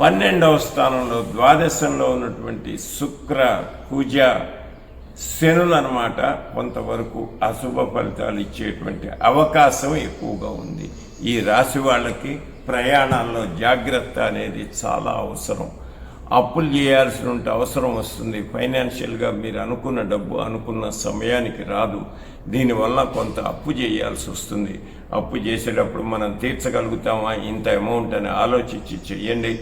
A: 12వ స్థానంలో ద్వాదశంలో ఉన్నటువంటి శుక్ర, కుజ, శనులు అన్నమాట కొంతవరకు అశుభ ఫలితాలు ఇచ్చేటువంటి అవకాశం ఎక్కువగా ఉంది. ఈ రాశి వాళ్ళకి ప్రయాణాల్లో జాగ్రత్త అనేది చాలా అవసరం. అప్పులు చేయాల్సిన అవసరం వస్తుంది. ఫైనాన్షియల్గా మీరు అనుకున్న డబ్బు అనుకున్న సమయానికి రాదు. దీనివల్ల కొంత అప్పు చేయాల్సి వస్తుంది. అప్పు చేసేటప్పుడు మనం తీర్చగలుగుతామా ఇంత అమౌంట్ అని ఆలోచించి చెయ్యండి.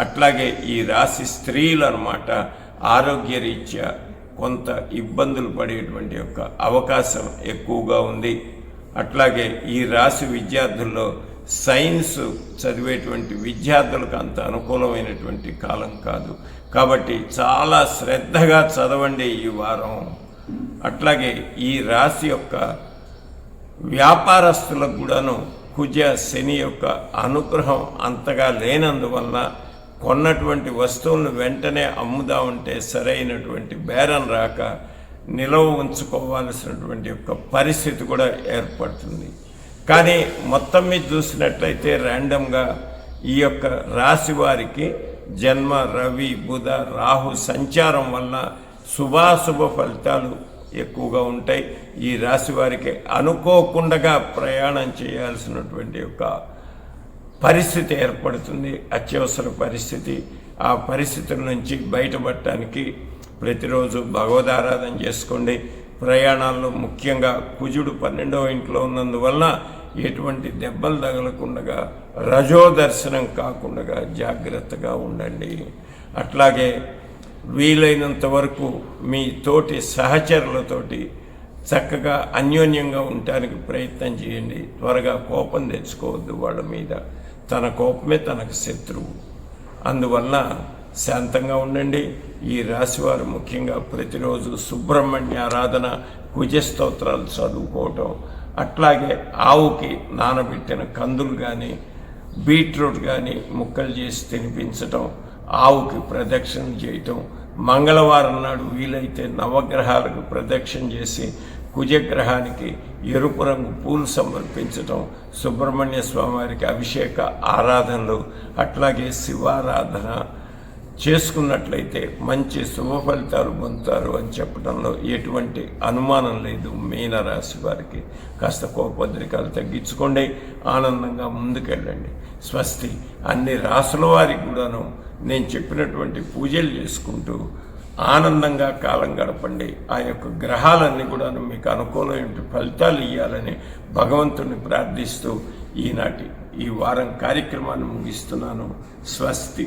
A: అట్లాగే ఈ రాశి స్త్రీలు అన్నమాట ఆరోగ్యరీత్యా కొంత ఇబ్బందులు పడేటువంటి యొక్క అవకాశం ఎక్కువగా ఉంది. అట్లాగే ఈ రాశి విద్యార్థుల్లో సైన్స్ చదివేటువంటి విద్యార్థులకు అంత అనుకూలమైనటువంటి కాలం కాదు. కాబట్టి చాలా శ్రద్ధగా చదవండి ఈ వారం. అట్లాగే ఈ రాశి యొక్క వ్యాపారస్తులకు కూడాను కుజ, శని యొక్క అనుగ్రహం అంతగా లేనందువల్ల కొన్నటువంటి వస్తువులను వెంటనే అమ్ముదామంటే సరైనటువంటి బేరం రాక నిలవ ఉంచుకోవాల్సినటువంటి యొక్క పరిస్థితి కూడా ఏర్పడుతుంది. కానీ మొత్తం మీద చూసినట్లయితే ర్యాండమ్గా ఈ యొక్క రాశి వారికి జన్మ రవి, బుధ, రాహు సంచారం వల్ల శుభాశుభ ఫలితాలు ఎక్కువగా ఉంటాయి. ఈ రాశి వారికి అనుకోకుండా ప్రయాణం చేయాల్సినటువంటి యొక్క పరిస్థితి ఏర్పడుతుంది, అత్యవసర పరిస్థితి. ఆ పరిస్థితుల నుంచి బయటపడటానికి ప్రతిరోజు భగవదారాధన చేసుకోండి. ప్రయాణాల్లో ముఖ్యంగా కుజుడు 12వ ఇంట్లో ఉన్నందువల్ల ఎటువంటి దెబ్బలు తగలకుండా రజో దర్శనం కాకుండా జాగ్రత్తగా ఉండండి. అట్లాగే వీలైనంత వరకు మీ తోటి సహచరులతోటి చక్కగా అన్యోన్యంగా ఉండటానికి ప్రయత్నం చేయండి. త్వరగా కోపం తెచ్చుకోవద్దు వాళ్ళ మీద. తన కోపమే తనకు శత్రువు. అందువల్ల శాంతంగా ఉండండి. ఈ రాశివారు ముఖ్యంగా ప్రతిరోజు సుబ్రహ్మణ్య ఆరాధన, కుజస్తోత్రాలు చదువుకోవటం, అట్లాగే ఆవుకి నానబెట్టిన కందులు కానీ బీట్రూట్ కానీ ముక్కలు చేసి తినిపించటం, ఆవుకి ప్రదక్షిణ చేయటం, మంగళవారం నాడు వీలైతే నవగ్రహాలకు ప్రదక్షిణ చేసి కుజగ్రహానికి ఎరుపు రంగు పూలు సమర్పించటం, సుబ్రహ్మణ్య స్వామివారికి అభిషేక ఆరాధనలు, అట్లాగే శివారాధన చేసుకున్నట్లయితే మంచి శుభ ఫలితాలు పొందుతారు అని చెప్పడంలో ఎటువంటి అనుమానం లేదు. మీనరాశి వారికి కాస్త కోపద్రికాలు తగ్గించుకోండి, ఆనందంగా ముందుకెళ్ళండి. స్వస్తి. అన్ని రాసుల వారికి కూడాను నేను చెప్పినటువంటి పూజలు చేసుకుంటూ ఆనందంగా కాలం గడపండి. ఆ యొక్క గ్రహాలన్నీ కూడా మీకు అనుకూలమైన ఫలితాలు ఇవ్వాలని భగవంతుని ప్రార్థిస్తూ ఈ వారం కార్యక్రమాన్ని ముగిస్తున్నాను. స్వస్తి.